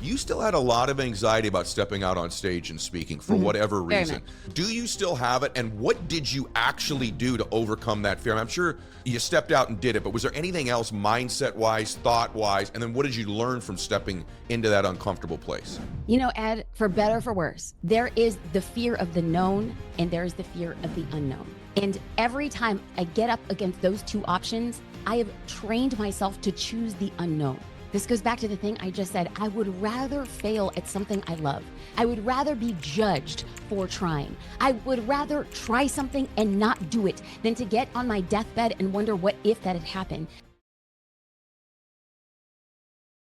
you still had a lot of anxiety about stepping out on stage and speaking for whatever reason. Do you still have it? And what did you actually do to overcome that fear? I'm sure you stepped out and did it, but was there anything else mindset-wise, thought-wise, and then what did you learn from stepping into that uncomfortable place? You know, Ed, for better or for worse, there is the fear of the known and there is the fear of the unknown. And every time I get up against those two options, I have trained myself to choose the unknown. This goes back to the thing I just said. I would rather fail at something I love. I would rather be judged for trying. I would rather try something and not do it than to get on my deathbed and wonder what if that had happened.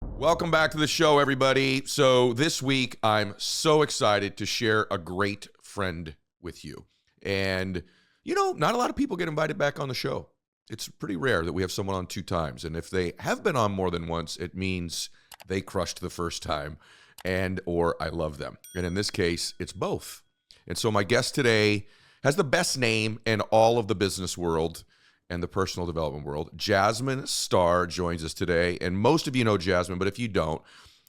Welcome back to the show, everybody. So this week, I'm so excited to share a great friend with you. And, you know, not a lot of people get invited back on the show. It's pretty rare that we have someone on 2 times. And if they have been on more than once, it means they crushed the first time and or I love them. And in this case, it's both. And so my guest today has the best name in all of the business world and the personal development world. Jasmine Starr joins us today. And most of you know Jasmine, but if you don't,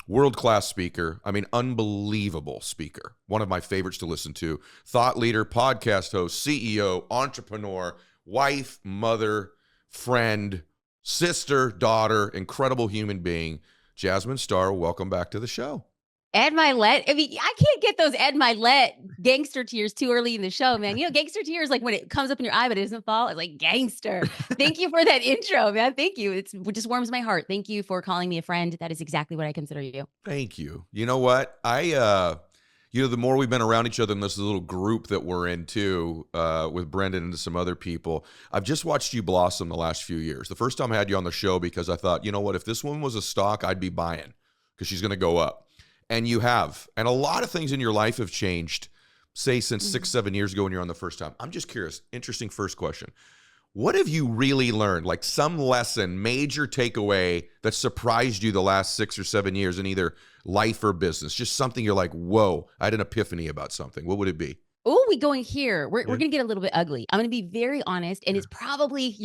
world-class speaker. I mean, unbelievable speaker. One of my favorites to listen to. Thought leader, podcast host, CEO, entrepreneur, wife, mother, friend, sister, daughter, incredible human being. Jasmine Starr, welcome back to the show. Ed Mylett. I mean, I can't get those Ed Mylett gangster tears too early in the show, man. You know, gangster tears, like when it comes up in your eye, but it doesn't fall. It's like gangster. Thank you for that intro, man. Thank you. It just warms my heart. Thank you for calling me a friend. That is exactly what I consider you. Thank you. You know what? The more we've been around each other in this little group that we're in too, with Brendan and some other people, I've just watched you blossom the last few years. The first time I had you on the show because I thought, you know what, if this one was a stock, I'd be buying because she's going to go up. And you have. And a lot of things in your life have changed, say, since 6-7 years ago when you're on the first time. I'm just curious. Interesting first question. What have you really learned? Like some lesson, major takeaway that surprised you the last 6 or 7 years in either life or business? Just something you're like, whoa, I had an epiphany about something. What would it be? Oh, we going here. We're going to get a little bit ugly. I'm going to be very honest. And it's probably,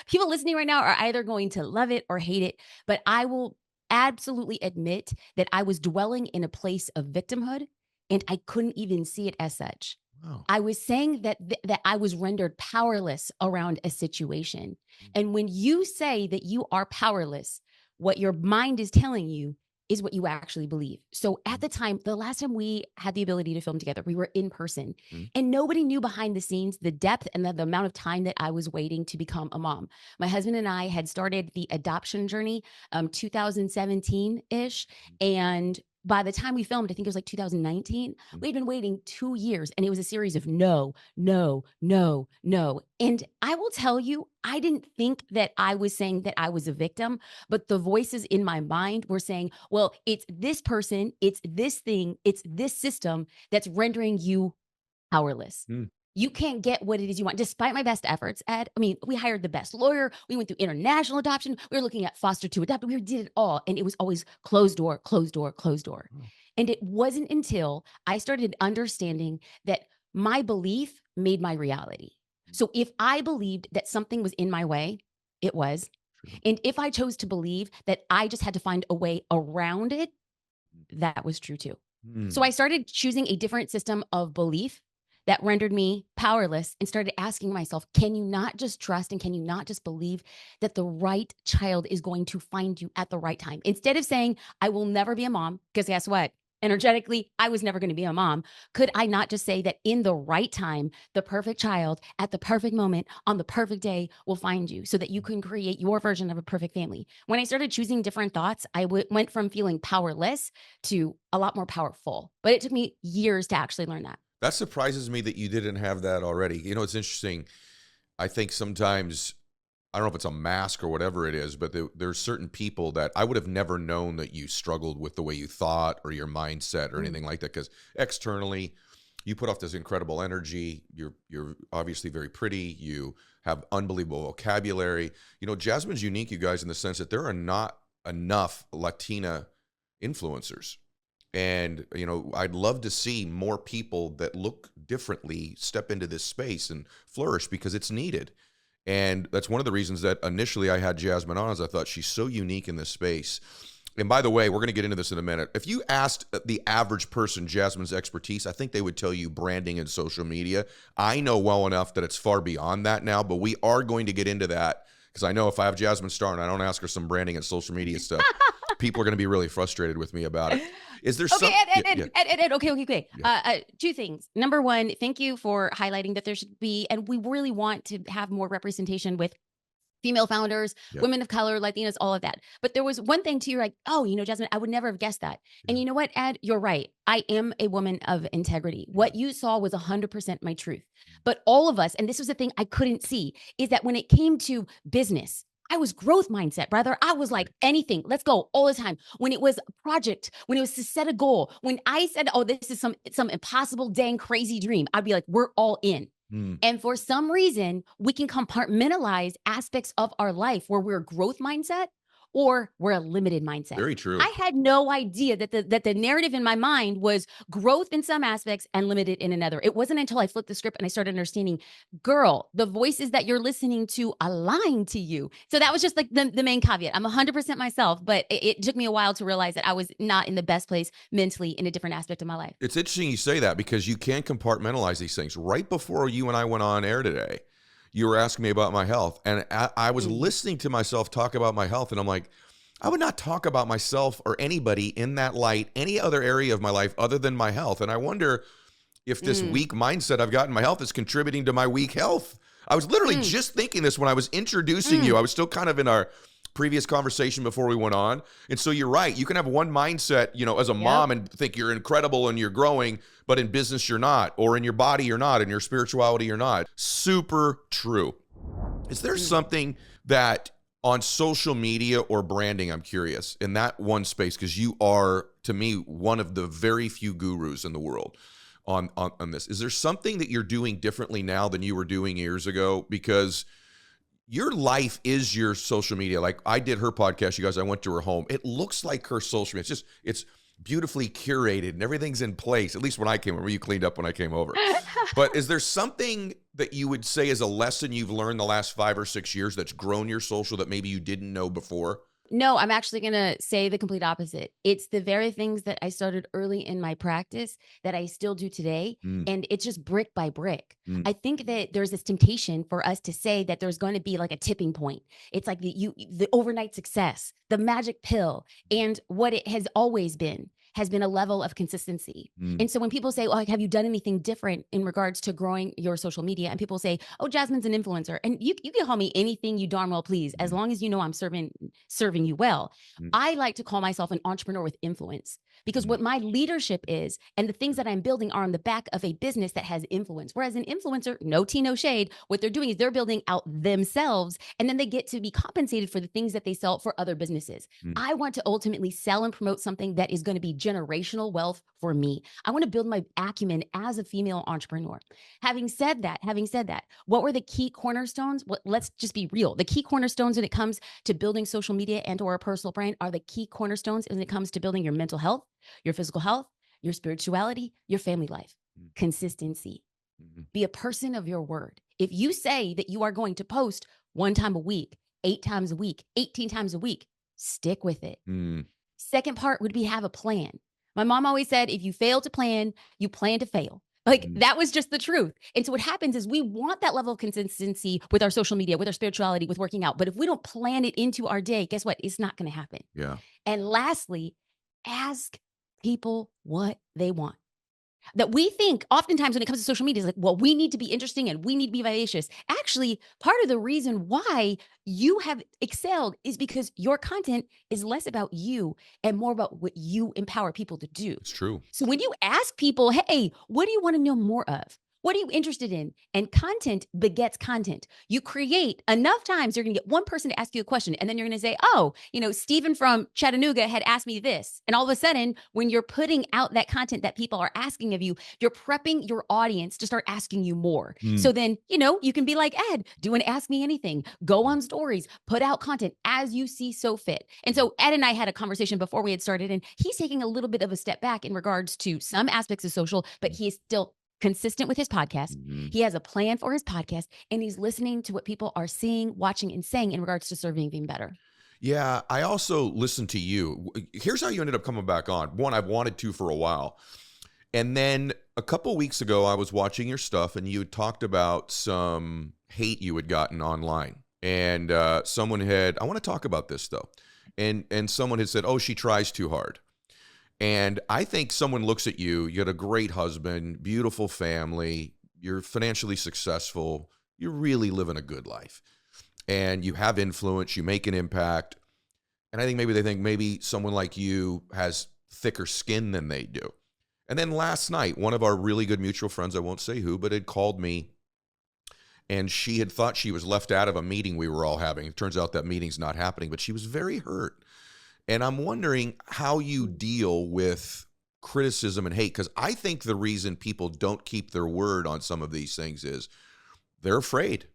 people listening right now are either going to love it or hate it. But I will absolutely admit that I was dwelling in a place of victimhood and I couldn't even see it as such. Wow. I was saying that I was rendered powerless around a situation. And when you say that you are powerless, what your mind is telling you is what you actually believe. So at the time, the last time we had the ability to film together, we were in person and nobody knew behind the scenes the depth and the amount of time that I was waiting to become a mom. My husband and I had started the adoption journey 2017-ish. And by the time we filmed, I think it was like 2019, we'd been waiting 2 years and it was a series of no. And I will tell you, I didn't think that I was saying that I was a victim, but the voices in my mind were saying, well, it's this person, it's this thing, it's this system that's rendering you powerless. You can't get what it is you want, despite my best efforts, Ed. I mean, we hired the best lawyer. We went through international adoption. We were looking at foster to adopt. We did it all. And it was always closed door, closed door, closed door. And it wasn't until I started understanding that my belief made my reality. So if I believed that something was in my way, it was. And if I chose to believe that I just had to find a way around it, that was true too. So I started choosing a different system of belief that rendered me powerless and started asking myself, can you not just trust and can you not just believe that the right child is going to find you at the right time? Instead of saying, I will never be a mom, because guess what? Energetically, I was never going to be a mom. Could I not just say that in the right time, the perfect child at the perfect moment on the perfect day will find you so that you can create your version of a perfect family? When I started choosing different thoughts, I went from feeling powerless to a lot more powerful. But it took me years to actually learn that. That surprises me that you didn't have that already. You know, it's interesting. I think sometimes, I don't know if it's a mask or whatever it is, but there's certain people that I would have never known that you struggled with the way you thought or your mindset or anything like that. Because externally, you put off this incredible energy. You're obviously very pretty. You have unbelievable vocabulary. You know, Jasmine's unique, you guys, in the sense that there are not enough Latina influencers. And, you know, I'd love to see more people that look differently step into this space and flourish because it's needed. And that's one of the reasons that initially I had Jasmine on, is I thought she's so unique in this space. And by the way, we're going to get into this in a minute. If you asked the average person Jasmine's expertise, I think they would tell you branding and social media. I know well enough that it's far beyond that now, but we are going to get into that because I know if I have Jasmine Starr and I don't ask her some branding and social media stuff, people are going to be really frustrated with me about it. Is there Okay, some... Ed, okay. Two things. Number one, thank you for highlighting that there should be, and we really want to have more representation with female founders, women of color, Latinas, all of that. But there was one thing too, you're like, oh, Jasmine, I would never have guessed that. And you know what, Ed, you're right. I am a woman of integrity. What you saw was 100% my truth. But all of us, and this was the thing I couldn't see, is that when it came to business, I was growth mindset, brother. I was like, anything, let's go all the time. When it was a project, when it was to set a goal, when I said, oh, this is some impossible, dang crazy dream, I'd be like, we're all in. And for some reason, we can compartmentalize aspects of our life where we're a growth mindset or we're a limited mindset. Very true. I had no idea that the narrative in my mind was growth in some aspects and limited in another. It wasn't until I flipped the script and I started understanding, girl, the voices that you're listening to align to you. So that was just like the main caveat. I'm 100% myself, but it took me a while to realize that I was not in the best place mentally in a different aspect of my life. It's interesting you say that because you can compartmentalize these things. Right before you and I went on air today, you were asking me about my health, and I was listening to myself talk about my health, and I'm like, I would not talk about myself or anybody in that light, any other area of my life other than my health. And I wonder if this weak mindset I've got in my health is contributing to my weak health. I was literally just thinking this when I was introducing you. I was still kind of in our previous conversation before we went on. And so you're right. You can have one mindset, as a mom and think you're incredible and you're growing, but in business you're not, or in your body you're not, in your spirituality you're not. Super true. Is there something that on social media or branding, I'm curious, in that one space, because you are, to me, one of the very few gurus in the world on this. Is there something that you're doing differently now than you were doing years ago? Because your life is your social media. Like I did her podcast, you guys, I went to her home. It looks like her social media. It's beautifully curated and everything's in place. At least when I came over, you cleaned up when I came over. But is there something that you would say is a lesson you've learned the last 5 or 6 years that's grown your social that maybe you didn't know before? No, I'm actually going to say the complete opposite. It's the very things that I started early in my practice that I still do today. And it's just brick by brick. I think that there's this temptation for us to say that there's going to be like a tipping point. It's like the overnight success, the magic pill. And what it has always been has been a level of consistency. And so when people say, oh, have you done anything different in regards to growing your social media? And people say, oh, Jasmine's an influencer. And you can call me anything you darn well please, as long as you know I'm serving you well. I like to call myself an entrepreneur with influence because what my leadership is and the things that I'm building are on the back of a business that has influence. Whereas an influencer, no tea, no shade, what they're doing is they're building out themselves and then they get to be compensated for the things that they sell for other businesses. I want to ultimately sell and promote something that is going to be generational wealth for me. I want to build my acumen as a female entrepreneur. Having said that, what were the key cornerstones? Let's just be real. The key cornerstones when it comes to building social media and or a personal brand are the key cornerstones when it comes to building your mental health, your physical health, your spirituality, your family life. Consistency. Be a person of your word. If you say that you are going to post 1 time a week, 8 times a week, 18 times a week, stick with it. Second part would be have a plan. My mom always said, if you fail to plan, you plan to fail. Like that was just the truth. And so what happens is we want that level of consistency with our social media, with our spirituality, with working out. But if we don't plan it into our day, guess what? It's not going to happen. Yeah. And lastly, ask people what they want. That we think oftentimes when it comes to social media is like, well, we need to be interesting and we need to be vivacious. Actually, part of the reason why you have excelled is because your content is less about you and more about what you empower people to do. It's true. So when you ask people, hey, what do you want to know more of? What are you interested in? And content begets content. You create enough times, you're going to get one person to ask you a question. And then you're going to say, oh, Stephen from Chattanooga had asked me this. And all of a sudden, when you're putting out that content that people are asking of you, you're prepping your audience to start asking you more. So then, you can be like, Ed, do an Ask Me Anything, go on stories, put out content as you see so fit. And so Ed and I had a conversation before we had started, and he's taking a little bit of a step back in regards to some aspects of social, but he is still consistent with his podcast. He has a plan for his podcast and he's listening to what people are seeing, watching, and saying in regards to serving being better. Yeah, I also listened to you. Here's how you ended up coming back on. One, I've wanted to for a while. And then a couple weeks ago, I was watching your stuff and you had talked about some hate you had gotten online. And someone had, I want to talk about this though. And someone had said, oh, she tries too hard. And I think someone looks at you, you had a great husband, beautiful family, you're financially successful, you're really living a good life. And you have influence, you make an impact. And I think maybe they think maybe someone like you has thicker skin than they do. And then last night, one of our really good mutual friends, I won't say who, but had called me and she had thought she was left out of a meeting we were all having. It turns out that meeting's not happening, but she was very hurt. And I'm wondering how you deal with criticism and hate, because I think the reason people don't keep their word on some of these things is they're afraid.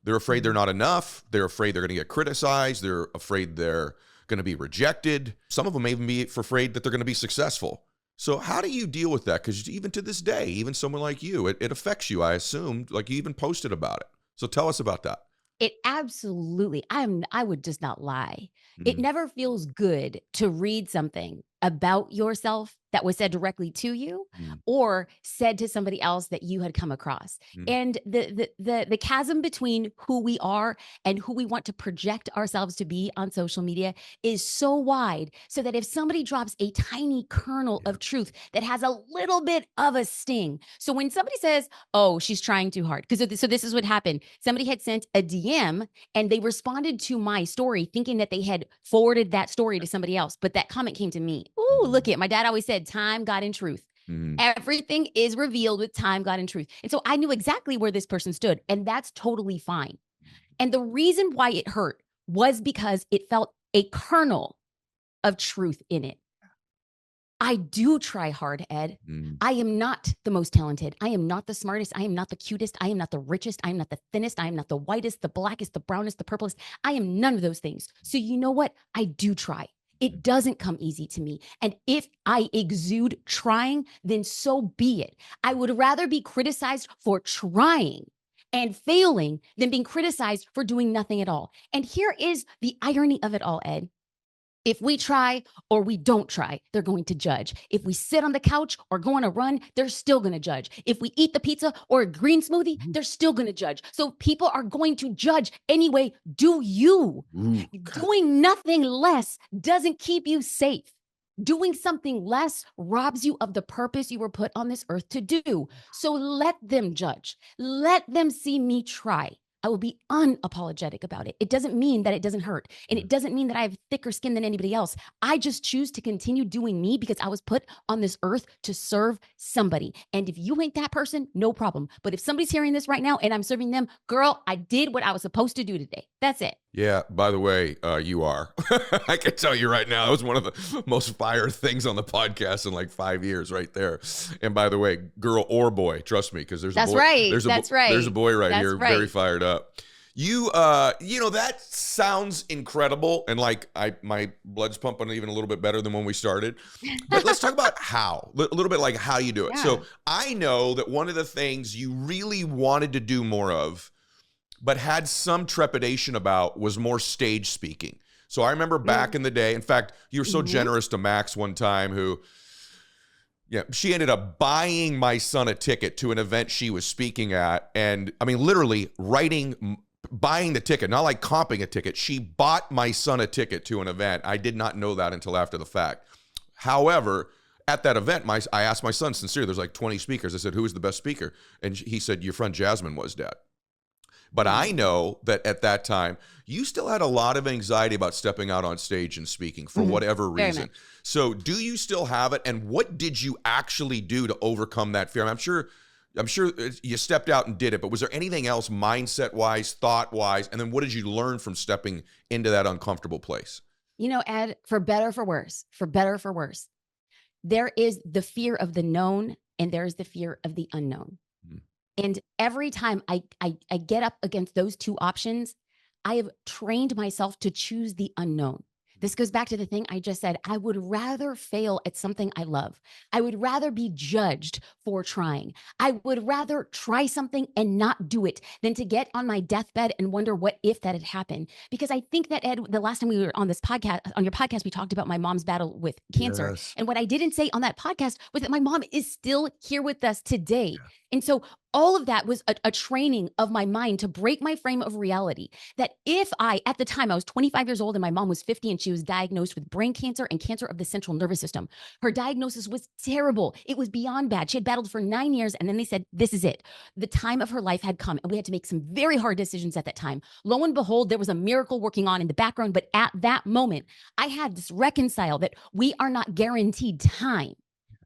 They're afraid they're Mhm. not enough. They're afraid they're going to get criticized. They're afraid they're going to be rejected. Some of them may even be afraid that they're going to be successful. So how do you deal with that? Because even to this day, even someone like you, it affects you, I assume. Like you even posted about it. So tell us about that. It absolutely I would just not lie. It Mm, never feels good to read something about yourself that was said directly to you mm, or said to somebody else that you had come across. mm, And the chasm between who we are and who we want to project ourselves to be on social media is so wide so that if somebody drops a tiny kernel yeah. of truth that has a little bit of a sting. So when somebody says, "Oh, she's trying too hard." Because so this is what happened. Somebody had sent a DM and they responded to my story thinking that they had forwarded that story to somebody else. But that comment came to me. Ooh, look Mm, at my dad always said, time, God, and truth. mm, Everything is revealed with time, God, and truth. And so I knew exactly where this person stood, and that's totally fine. And the reason why it hurt was because it felt a kernel of truth in it. I do try hard, Ed. mm, I am not the most talented. I am not the smartest. I am not the cutest. I am not the richest. I am not the thinnest. I am not the whitest, the blackest, the brownest, the purplest. I am none of those things. So, you know what? I do try. It doesn't come easy to me. And if I exude trying, then so be it. I would rather be criticized for trying and failing than being criticized for doing nothing at all. And here is the irony of it all, Ed. If we try or we don't try, they're going to judge. If we sit on the couch or go on a run, they're still going to judge. If we eat the pizza or a green smoothie, mm. they're still going to judge. So people are going to judge anyway. Do you? Ooh, God. Doing nothing less doesn't keep you safe. Doing something less robs you of the purpose you were put on this earth to do. So let them judge. Let them see me try. I will be unapologetic about it. It doesn't mean that it doesn't hurt. And it doesn't mean that I have thicker skin than anybody else. I just choose to continue doing me because I was put on this earth to serve somebody. And if you ain't that person, no problem. But if somebody's hearing this right now and I'm serving them, girl, I did what I was supposed to do today. That's it. Yeah, by the way, you are. I can tell you right now, that was one of the most fire things on the podcast in like 5 years right there. And by the way, girl or boy, trust me, because That's right. there's a boy right That's here, very right. fired up. That sounds incredible. And like my blood's pumping even a little bit better than when we started. But let's talk about a little bit like how you do it. Yeah. So I know that one of the things you really wanted to do more of but had some trepidation about was more stage speaking. So I remember back in the day, in fact, you were so Mm-hmm. generous to Max one time who, yeah, she ended up buying my son a ticket to an event she was speaking at. And I mean, literally buying the ticket, not like comping a ticket. She bought my son a ticket to an event. I did not know that until after the fact. However, at that event, I asked my son, sincerely, there's like 20 speakers. I said, who was the best speaker? And he said, your friend Jasmine was, Dad. But I Mm-hmm. know that at that time, you still had a lot of anxiety about stepping out on stage and speaking for whatever Very reason. much. So do you still have it? And what did you actually do to overcome that fear? I'm sure you stepped out and did it, but was there anything else mindset wise, thought wise? And then what did you learn from stepping into that uncomfortable place? You know, Ed, for better or for worse, there is the fear of the known and there is the fear of the unknown. Mm, And every time I get up against those two options, I have trained myself to choose the unknown This goes back to the thing I just said. I would rather fail at something I love. I would rather be judged for trying. I would rather try something and not do it than to get on my deathbed and wonder what if that had happened. Because I think that, Ed, the last time we were on this podcast, on your podcast, we talked about my mom's battle with cancer. Yes. And what I didn't say on that podcast was that my mom is still here with us today. Yeah. And so all of that was a training of my mind to break my frame of reality. That if at the time, I was 25 years old and my mom was 50 and she was diagnosed with brain cancer and cancer of the central nervous system. Her diagnosis was terrible. It was beyond bad. She had battled for 9 years and then they said, this is it. The time of her life had come and we had to make some very hard decisions at that time. Lo and behold, there was a miracle working on in the background. But at that moment, I had to reconcile that we are not guaranteed time.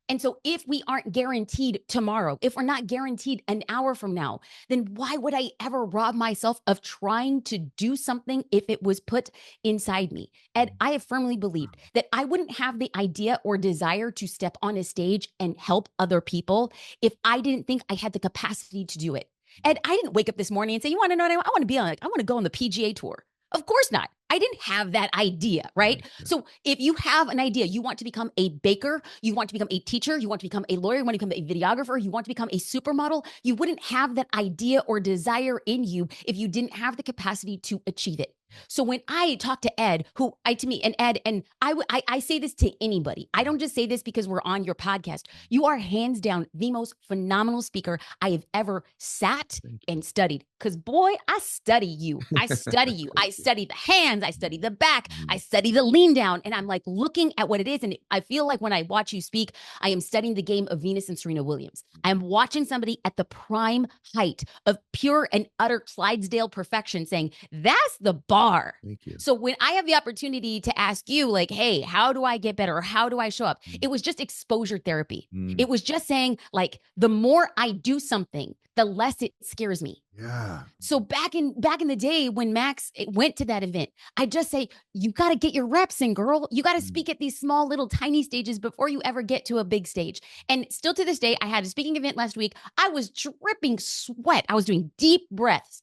And so if we aren't guaranteed tomorrow, if we're not guaranteed an hour from now, then why would I ever rob myself of trying to do something if it was put inside me? And I have firmly believed that I wouldn't have the idea or desire to step on a stage and help other people if I didn't think I had the capacity to do it. And I didn't wake up this morning and say, you want to know what I want to be on? I want to go on the PGA tour. Of course not. I didn't have that idea, right? So if you have an idea, you want to become a baker, you want to become a teacher, you want to become a lawyer, you want to become a videographer, you want to become a supermodel, you wouldn't have that idea or desire in you if you didn't have the capacity to achieve it. So when I talk to Ed, and I say this to anybody. I don't just say this because we're on your podcast. You are hands down the most phenomenal speaker I have ever sat and studied. Because boy, I study you. I study you. I study the hands. I study the back. I study the lean down. And I'm like looking at what it is. And I feel like when I watch you speak, I am studying the game of Venus and Serena Williams. I'm watching somebody at the prime height of pure and utter Clydesdale perfection saying, that's the bar. Thank you. So when I have the opportunity to ask you, like, hey, how do I get better? Or how do I show up? It was just exposure therapy. It was just saying, like, the more I do something, the less it scares me. Yeah. So back in the day when Max went to that event, I just say, you got to get your reps in, girl. You got to speak at these small, little, tiny stages before you ever get to a big stage. And still to this day, I had a speaking event last week. I was dripping sweat. I was doing deep breaths.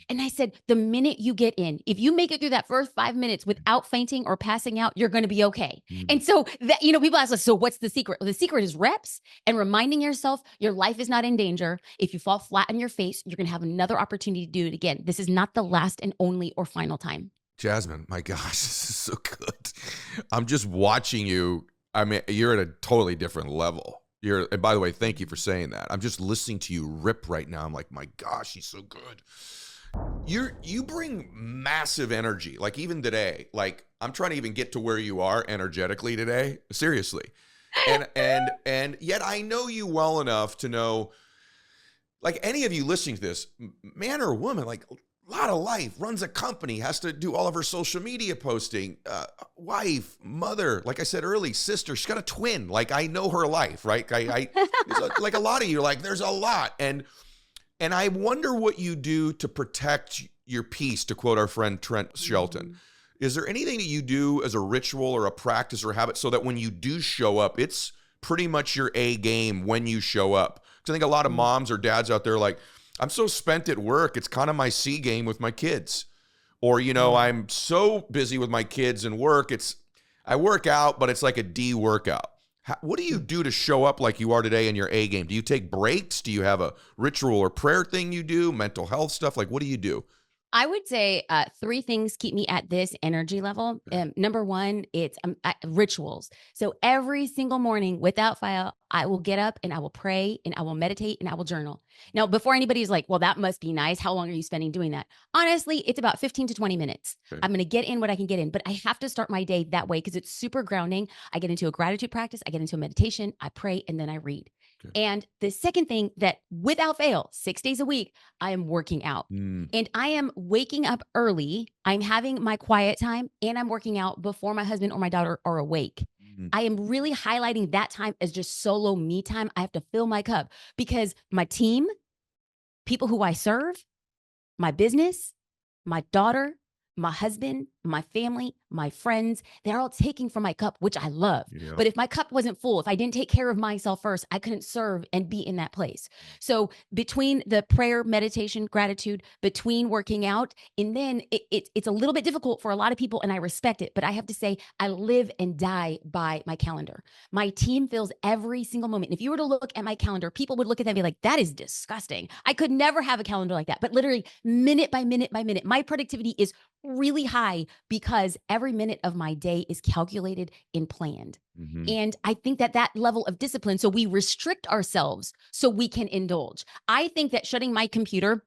And I said, the minute you get in, if you make it through that first 5 minutes without fainting or passing out, you're going to be okay. And so that, people ask us, so what's the secret? Well, the secret is reps and reminding yourself your life is not in danger. If you fall flat on your face, you're going to have another opportunity to do it again. This is not the last and only or final time. Jasmine, my gosh, this is so good. I'm just watching you. I mean, you're at a totally different level. And by the way, thank you for saying that. I'm just listening to you rip right now. I'm like, my gosh, he's so good. You bring massive energy. Like even today, like I'm trying to even get to where you are energetically today. Seriously. And yet I know you well enough to know, like any of you listening to this, man or woman, like a lot of life, runs a company, has to do all of her social media posting, wife, mother, like I said early, sister, she's got a twin. Like I know her life, right? Like a lot of you, like there's a lot. And I wonder what you do to protect your peace, to quote our friend Trent Shelton. Is there anything that you do as a ritual or a practice or habit so that when you do show up, it's pretty much your A game when you show up? Because I think a lot of moms or dads out there like, I'm so spent at work, it's kind of my C game with my kids. Or, I'm so busy with my kids and work, I work out, but it's like a D workout. What do you do to show up like you are today in your A game? Do you take breaks? Do you have a ritual or prayer thing you do? Mental health stuff? Like, what do you do? I would say 3 things keep me at this energy level. Number one, it's rituals. So every single morning without fail, I will get up and I will pray and I will meditate and I will journal. Now, before anybody's like, well, that must be nice. How long are you spending doing that? Honestly, it's about 15 to 20 minutes. Okay. I'm going to get in what I can get in, but I have to start my day that way because it's super grounding. I get into a gratitude practice. I get into a meditation. I pray and then I read. And the second thing that without fail, 6 days a week, I am working out and I am waking up early. I'm having my quiet time and I'm working out before my husband or my daughter are awake. I am really highlighting that time as just solo me time. I have to fill my cup because my team, people who I serve, my business, my daughter, my husband, my family, my friends, they're all taking from my cup, which I love. Yeah. But if my cup wasn't full, if I didn't take care of myself first, I couldn't serve and be in that place. So between the prayer, meditation, gratitude, between working out, and then it's a little bit difficult for a lot of people, and I respect it. But I have to say, I live and die by my calendar. My team fills every single moment. And if you were to look at my calendar, people would look at that and be like, that is disgusting. I could never have a calendar like that. But literally, minute by minute by minute, my productivity is really high because every minute of my day is calculated and planned. Mm-hmm. And I think that that level of discipline, so we restrict ourselves so we can indulge. I think that shutting my computer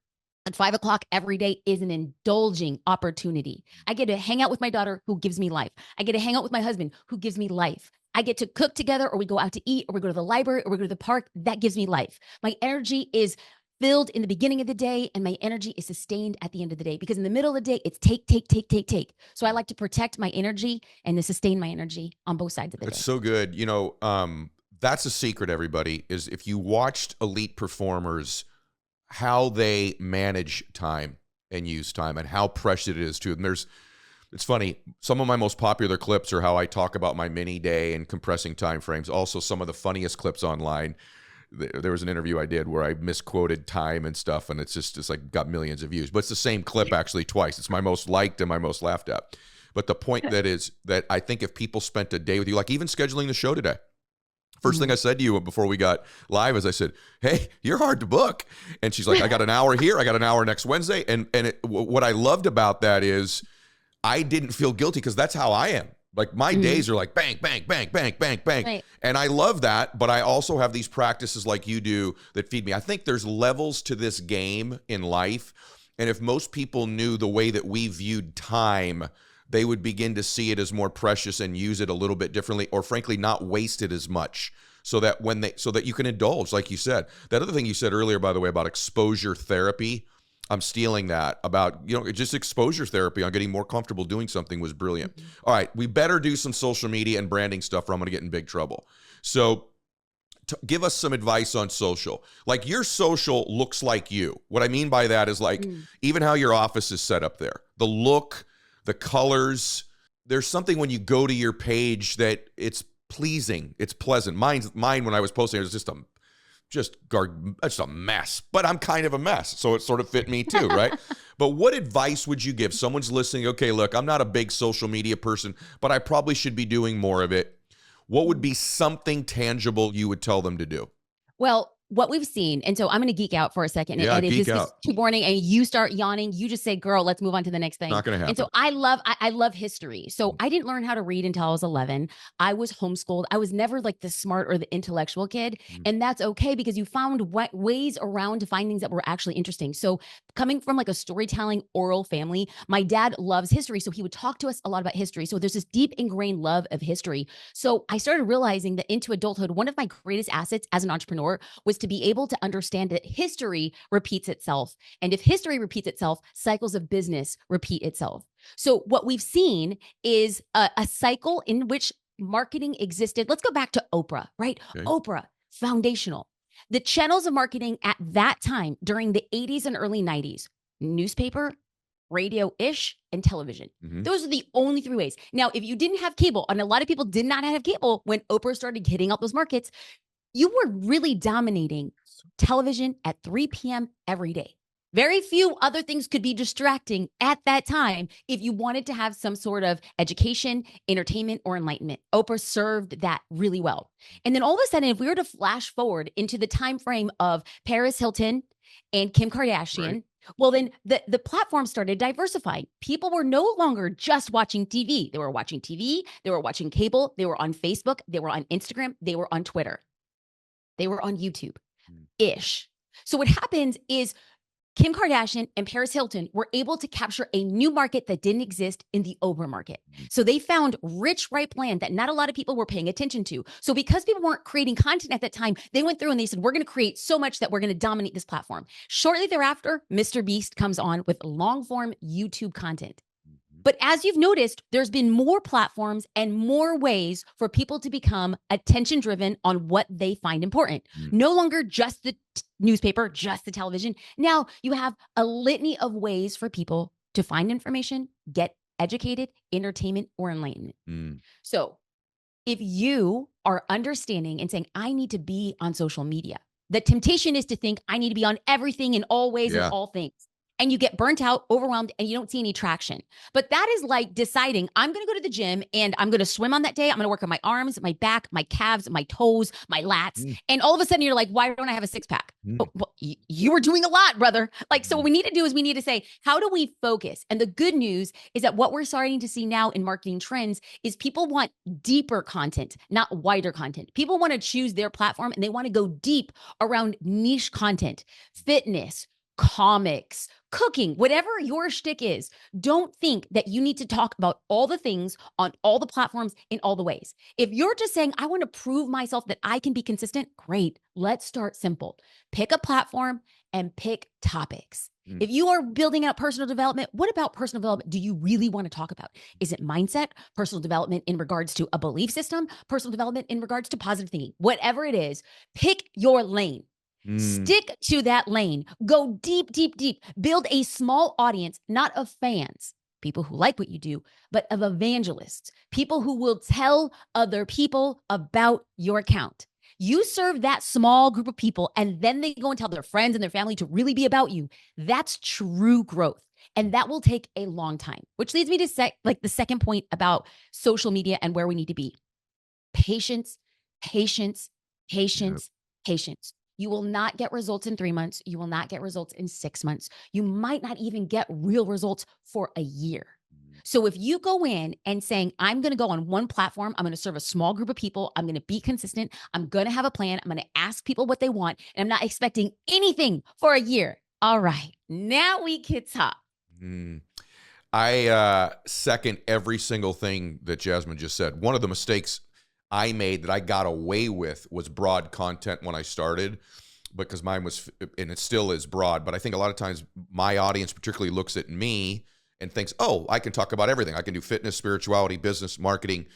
at 5 o'clock every day is an indulging opportunity. I get to hang out with my daughter who gives me life. I get to hang out with my husband who gives me life. I get to cook together, or we go out to eat, or we go to the library, or we go to the park. That gives me life. My energy is filled in the beginning of the day, and my energy is sustained at the end of the day, because in the middle of the day, it's take, take, take, take, take. So I like to protect my energy and to sustain my energy on both sides of the That's day. so good. That's a secret, everybody, is if you watched elite performers, how they manage time and use time and how precious it is to them. It's funny. Some of my most popular clips are how I talk about my mini day and compressing time frames. Also, some of the funniest clips online. There was an interview I did where I misquoted time and stuff, and it's like got millions of views. But it's the same clip actually twice. It's my most liked and my most laughed at. But the point that is that I think if people spent a day with you, like even scheduling the show today, first thing I said to you before we got live is I said, "Hey, you're hard to book." And she's like, "I got an hour here. I got an hour next Wednesday." And what I loved about that is I didn't feel guilty because that's how I am. Like my days are like bang, bang, bang, bang, bang, bang. Right. And I love that, but I also have these practices like you do that feed me. I think there's levels to this game in life. And if most people knew the way that we viewed time, they would begin to see it as more precious and use it a little bit differently, or frankly, not waste it as much. So that so that you can indulge, like you said. That other thing you said earlier, by the way, about exposure therapy, I'm stealing that about, just exposure therapy on getting more comfortable doing something was brilliant. All right, we better do some social media and branding stuff or I'm going to get in big trouble. So give us some advice on social. Like your social looks like you. What I mean by that is like even how your office is set up there, the look, the colors. There's something when you go to your page that it's pleasing, it's pleasant. Mine when I was posting, it was just a mess, but I'm kind of a mess. So it sort of fit me too, right? But what advice would you give? Someone's listening. Okay, look, I'm not a big social media person, but I probably should be doing more of it. What would be something tangible you would tell them to do? Well, what we've seen, and so I'm going to geek out for a second. Yeah, And if geek this gets out. too boring and you start yawning, you just say, "Girl, let's move on to the next thing." Not going to And happen. so I love history. So I didn't learn how to read until I was 11. I was homeschooled. I was never like the smart or the intellectual kid, and that's okay because you found ways around to find things that were actually interesting. So coming from like a storytelling oral family, my dad loves history, so he would talk to us a lot about history. So there's this deep ingrained love of history. So I started realizing that into adulthood, one of my greatest assets as an entrepreneur was to be able to understand that history repeats itself. And if history repeats itself, cycles of business repeat itself. So what we've seen is a cycle in which marketing existed. Let's go back to Oprah, right? Okay. Oprah, foundational. The channels of marketing at that time during the 80s and early 90s, newspaper, radio-ish, and television. Those are the only three ways. Now, if you didn't have cable, and a lot of people did not have cable when Oprah started hitting up those markets, you were really dominating television at 3 p.m. every day. Very few other things could be distracting at that time if you wanted to have some sort of education, entertainment, or enlightenment. Oprah served that really well. And then all of a sudden, if we were to flash forward into the time frame of Paris Hilton and Kim Kardashian, Right. well, then the platform started diversifying. People were no longer just watching TV. They were watching TV, they were watching cable, they were on Facebook, they were on Instagram, they were on Twitter. They were on YouTube-ish. So what happens is Kim Kardashian and Paris Hilton were able to capture a new market that didn't exist in the Oprah market. So they found rich, ripe land that not a lot of people were paying attention to. So because people weren't creating content at that time, they went through and they said, we're going to create so much that we're going to dominate this platform. Shortly thereafter, Mr. Beast comes on with long-form YouTube content. But as you've noticed, there's been more platforms and more ways for people to become attention-driven on what they find important. No longer just the newspaper, just the television. Now you have a litany of ways for people to find information, get educated, entertainment, or enlightenment. Mm. So if you are understanding and saying, I need to be on social media, the temptation is to think I need to be on everything in all ways and Yeah. all things. And you get burnt out, overwhelmed, and you don't see any traction. But that is like deciding I'm going to go to the gym and I'm going to swim on that day. I'm going to work on my arms, my back, my calves, my toes, my lats. Mm. And all of a sudden you're like, why don't I have a six pack? Mm. Oh, well, you were doing a lot, brother. Like, so Mm. what we need to do is we need to say, how do we focus? And the good news is that what we're starting to see now in marketing trends is people want deeper content, not wider content. People want to choose their platform and they want to go deep around niche content, fitness, comics, cooking, whatever your shtick is. Don't think that you need to talk about all the things on all the platforms in all the ways. If you're just saying, I want to prove myself that I can be consistent, great. Let's start simple. Pick a platform and pick topics. Mm. If you are building out personal development, what about personal development do you really want to talk about? Is it mindset, personal development in regards to a belief system, personal development in regards to positive thinking? Whatever it is, pick your lane. Mm. Stick to that lane. Go deep, deep, deep. Build a small audience, not of fans, people who like what you do, but of evangelists, people who will tell other people about your account. You serve that small group of people, and then they go and tell their friends and their family to really be about you. That's true growth. And that will take a long time, which leads me to the second point about social media and where we need to be. Patience, patience, patience, patience. You will not get results in 3 months. You will not get results in 6 months. You might not even get real results for a year. So if you go in and saying, I'm going to go on one platform, I'm going to serve a small group of people, I'm going to be consistent, I'm going to have a plan, I'm going to ask people what they want, and I'm not expecting anything for a year. All right, now we can talk. Mm. I second every single thing that Jasmine just said. One of the mistakes I made that I got away with was broad content when I started, because mine was, and it still is broad, but I think a lot of times my audience particularly looks at me and thinks, oh, I can talk about everything. I can do fitness, spirituality, business, marketing,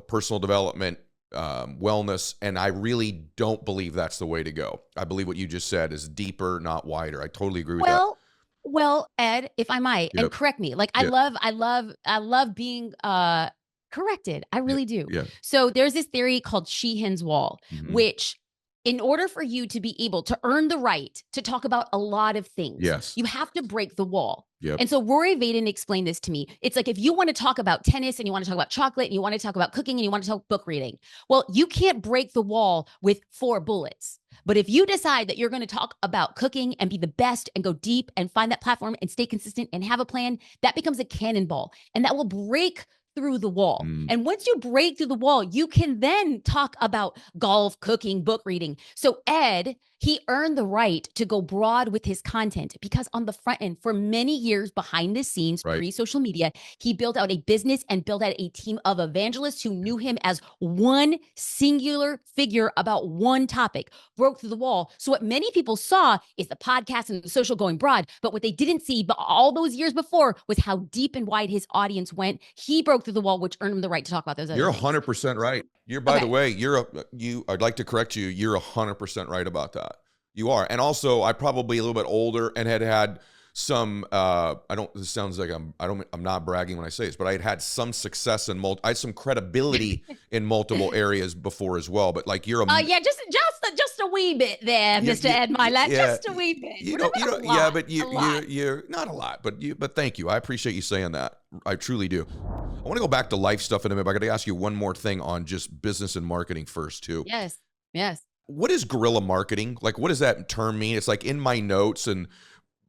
personal development, wellness. And I really don't believe that's the way to go. I believe what you just said is deeper, not wider. I totally agree with that. Well, Ed, if I might, and correct me, like I love being corrected. I really do. Yeah. So there's this theory called Sheehan's wall, which in order for you to be able to earn the right to talk about a lot of things, you have to break the wall. Yep. And so Rory Vaden explained this to me. It's like if you want to talk about tennis and you want to talk about chocolate and you want to talk about cooking and you want to talk book reading, well, you can't break the wall with 4 bullets. But if you decide that you're going to talk about cooking and be the best and go deep and find that platform and stay consistent and have a plan, that becomes a cannonball and that will break through the wall. And once you break through the wall, you can then talk about golf, cooking, book reading. So Ed, he earned the right to go broad with his content because on the front end, for many years behind the scenes, pre-social media, he built out a business and built out a team of evangelists who knew him as one singular figure about one topic, broke through the wall. So what many people saw is the podcast and the social going broad, but what they didn't see but all those years before was how deep and wide his audience went. He broke through the wall, which earned him the right to talk about those other things. You're 100% right. By the way, I'd like to correct you. You're 100% right about that. You are. And also, I probably a little bit older and had some, this sounds like I'm not bragging when I say this, but I had some success I had some credibility in multiple areas before as well. But like just a wee bit there, Mr. Ed Mylett, just a wee bit. You're not a lot, but thank you. I appreciate you saying that. I truly do. I want to go back to life stuff in a minute, but I got to ask you one more thing on just business and marketing first too. Yes. What is guerrilla marketing? Like, what does that term mean? It's like in my notes, and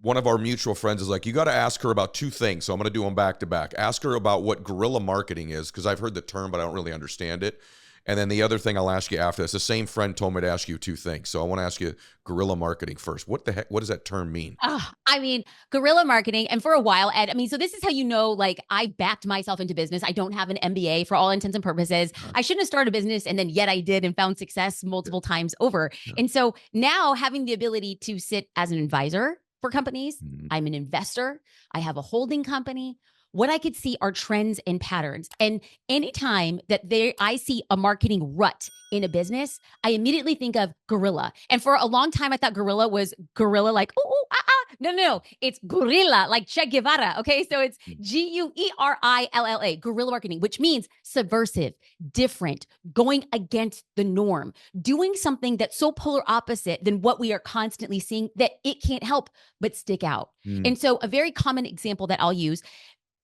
one of our mutual friends is like, you got to ask her about 2 things. So I'm going to do them back to back. Ask her about what guerrilla marketing is, because I've heard the term, but I don't really understand it. And then the other thing I'll ask you after this, the same friend told me to ask you 2 things. So I want to ask you guerrilla marketing first. What the heck, what does that term mean? Guerrilla marketing. And for a while, Ed, so this is how you know, like I backed myself into business. I don't have an MBA for all intents and purposes. I shouldn't have started a business. And then yet I did and found success multiple times over. And so now having the ability to sit as an advisor for companies, I'm an investor. I have a holding company. what I could see are trends and patterns. And anytime that I see a marketing rut in a business, I immediately think of Guerrilla. And for a long time, I thought Guerrilla was Guerrilla, like, oh, ah, ah. No. It's Guerrilla, like Che Guevara. Okay. So it's Guerilla, guerrilla marketing, which means subversive, different, going against the norm, doing something that's so polar opposite than what we are constantly seeing that it can't help but stick out. And so a very common example that I'll use,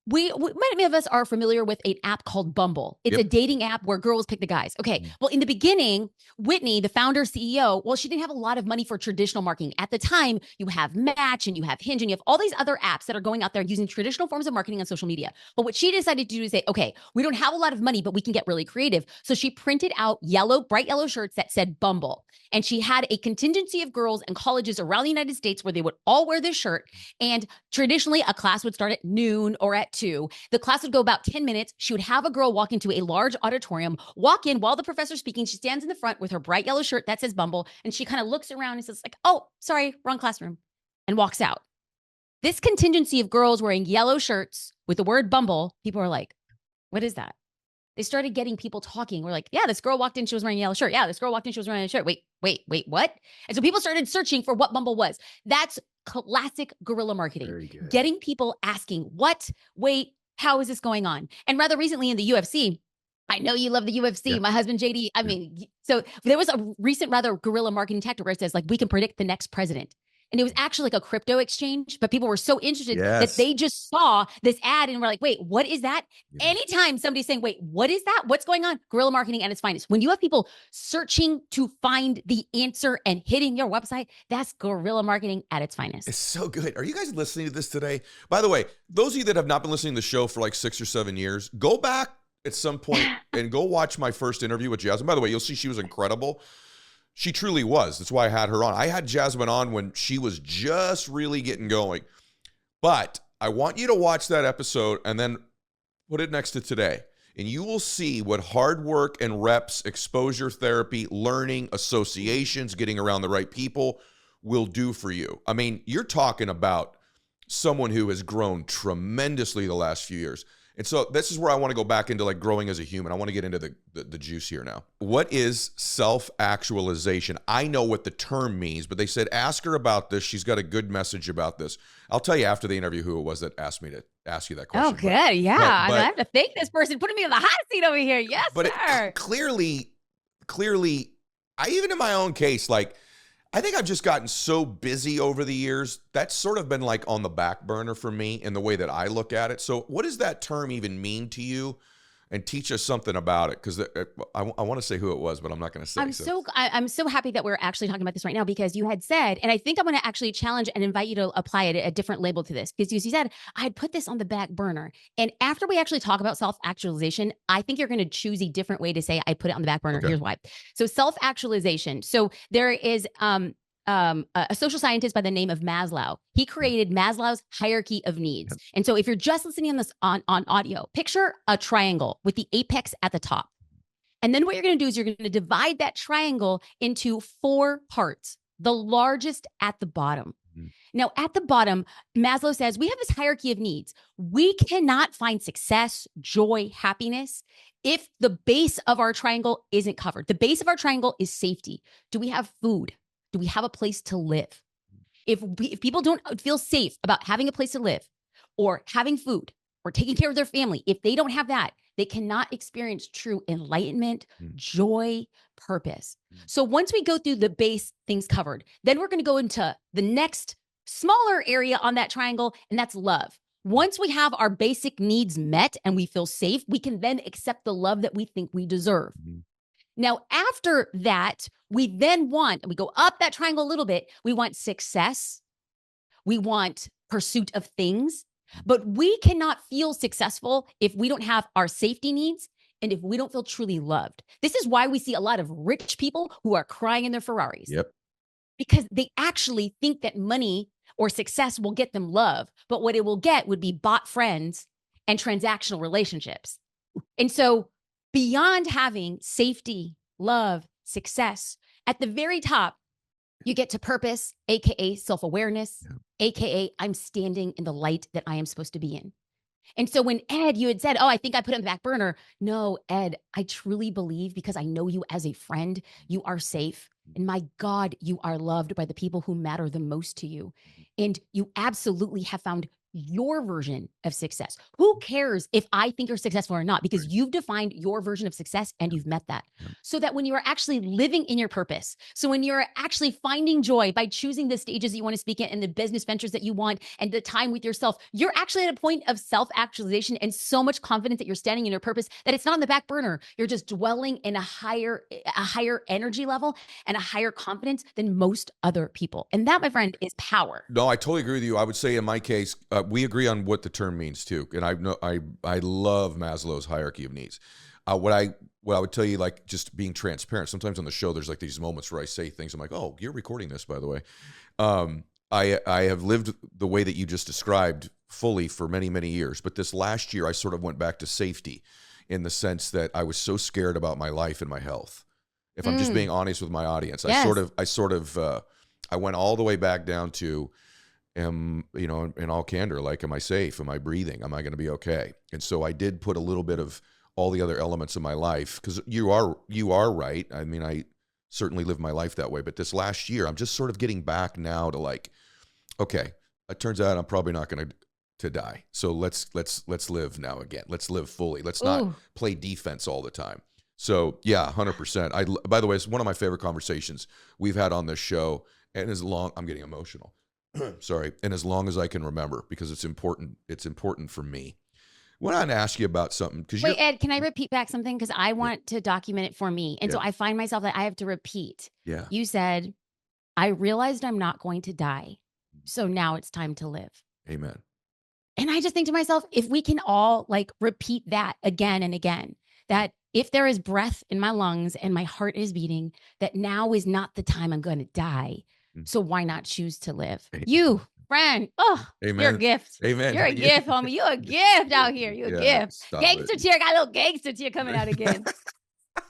many of us are familiar with an app called Bumble. It's a dating app where girls pick the guys. Okay. Well, in the beginning, Whitney, the founder CEO, well, she didn't have a lot of money for traditional marketing. At the time, you have Match and you have Hinge and you have all these other apps that are going out there using traditional forms of marketing on social media. But what she decided to do is say, okay, we don't have a lot of money, but we can get really creative. So she printed out bright yellow shirts that said Bumble. And she had a contingency of girls and colleges around the United States where they would all wear this shirt. And traditionally, a class would start at noon or at 2. The class would go about 10 minutes. She would have a girl walk into a large auditorium, walk in while the professor's speaking. She stands in the front with her bright yellow shirt that says Bumble. And she kind of looks around and says like, oh, sorry, wrong classroom, and walks out. This contingency of girls wearing yellow shirts with the word Bumble, people are like, what is that? They started getting people talking. We're like, yeah, this girl walked in, she was wearing a yellow shirt. Yeah, this girl walked in, she was wearing a shirt. Wait, what? And so people started searching for what Bumble was. That's classic guerrilla marketing. Getting people asking, what? Wait, how is this going on? And rather recently in the UFC, I know you love the UFC. Yeah. My husband, JD, I mean, so there was a recent rather guerrilla marketing tactic where it says like, we can predict the next president. And it was actually like a crypto exchange, but people were so interested that they just saw this ad and were like, wait, what is that? Yeah. Anytime somebody's saying, wait, what is that? What's going on? Guerrilla marketing at its finest. When you have people searching to find the answer and hitting your website, that's guerrilla marketing at its finest. It's so good. Are you guys listening to this today? By the way, those of you that have not been listening to the show for like 6 or 7 years, go back at some point and go watch my first interview with Jasmine. By the way, you'll see she was incredible. She truly was. That's why I had her on. I had Jasmine on when she was just really getting going. But I want you to watch that episode and then put it next to today. And you will see what hard work and reps, exposure therapy, learning, associations, getting around the right people will do for you. I mean, you're talking about someone who has grown tremendously the last few years. And so this is where I want to go back into like growing as a human. I want to get into the juice here now. What is self-actualization? I know what the term means, but they said, ask her about this. She's got a good message about this. I'll tell you after the interview who it was that asked me to ask you that question. Oh, good. Yeah. But I have to thank this person putting me in the hot seat over here. Yes, but sir. Clearly, even in my own case, like, I think I've just gotten so busy over the years. That's sort of been like on the back burner for me in the way that I look at it. So what does that term even mean to you? And teach us something about it, because I want to say who it was, but I'm not going to say. I'm so happy that we're actually talking about this right now, because you had said, and I think I'm going to actually challenge and invite you to apply a different label to this, because you said I had put this on the back burner. And after we actually talk about self-actualization, I think you're going to choose a different way to say I put it on the back burner. Okay. Here's why. So self-actualization. So there is a social scientist by the name of Maslow. He created Maslow's hierarchy of needs. And so if you're just listening on this on audio, picture a triangle with the apex at the top. And then what you're going to do is you're going to divide that triangle into 4 parts, the largest at the bottom. Now, at the bottom, Maslow says we have this hierarchy of needs. We cannot find success, joy, happiness if the base of our triangle isn't covered. The base of our triangle is safety. Do we have food? Do we have a place to live? If people don't feel safe about having a place to live or having food or taking care of their family, if they don't have that, they cannot experience true enlightenment, joy, purpose. So once we go through the base things covered, then we're going to go into the next smaller area on that triangle, and that's love. Once we have our basic needs met and we feel safe, we can then accept the love that we think we deserve. Now, after that, we go up that triangle a little bit. We want success. We want pursuit of things, but we cannot feel successful if we don't have our safety needs and if we don't feel truly loved. This is why we see a lot of rich people who are crying in their Ferraris. Yep. Because they actually think that money or success will get them love, but what it will get would be bought friends and transactional relationships. And so beyond having safety, love, success, at the very top, you get to purpose, AKA self-awareness, AKA I'm standing in the light that I am supposed to be in. And so when Ed, you had said, oh, I think I put it on the back burner. No, Ed, I truly believe, because I know you as a friend, you are safe. And my God, you are loved by the people who matter the most to you. And you absolutely have found your version of success. Who cares if I think you're successful or not? Because you've defined your version of success and you've met that. So that when you are actually living in your purpose, so when you're actually finding joy by choosing the stages that you want to speak in and the business ventures that you want and the time with yourself, you're actually at a point of self-actualization and so much confidence that you're standing in your purpose that it's not on the back burner. You're just dwelling in a higher energy level and a higher confidence than most other people. And that, my friend, is power. No, I totally agree with you. I would say in my case, we agree on what the term means too. And I love Maslow's hierarchy of needs. What I would tell you, like just being transparent. Sometimes on the show, there's like these moments where I say things. I'm like, oh, you're recording this, by the way. I have lived the way that you just described fully for many, many years. But this last year, I sort of went back to safety in the sense that I was so scared about my life and my health. If I'm just being honest with my audience, Yes. I went all the way back down to, in all candor, like, am I safe? Am I breathing? Am I going to be okay? And so I did put a little bit of all the other elements of my life, because you are right. I mean, I certainly live my life that way. But this last year, I'm just sort of getting back now to like, okay, it turns out I'm probably not going to die. So let's live now again. Let's live fully. Let's not play defense all the time. So yeah, 100%. By the way, it's one of my favorite conversations we've had on this show. And I'm getting emotional. Sorry. And as long as I can remember, because it's important for me. I want to ask you about something. Wait, Ed, can I repeat back something? Because I want to document it for me. And so Yeah. I find myself that I have to repeat. Yeah. You said, I realized I'm not going to die. So now it's time to live. Amen. And I just think to myself, if we can all like repeat that again and again, that if there is breath in my lungs and my heart is beating, that now is not the time I'm going to die. So why not choose to live? You, friend, Amen. You're a gift. Amen. You're a gift, homie. You're a gift out here. You're a gift. Gangster tear, got a little gangster tear coming out again.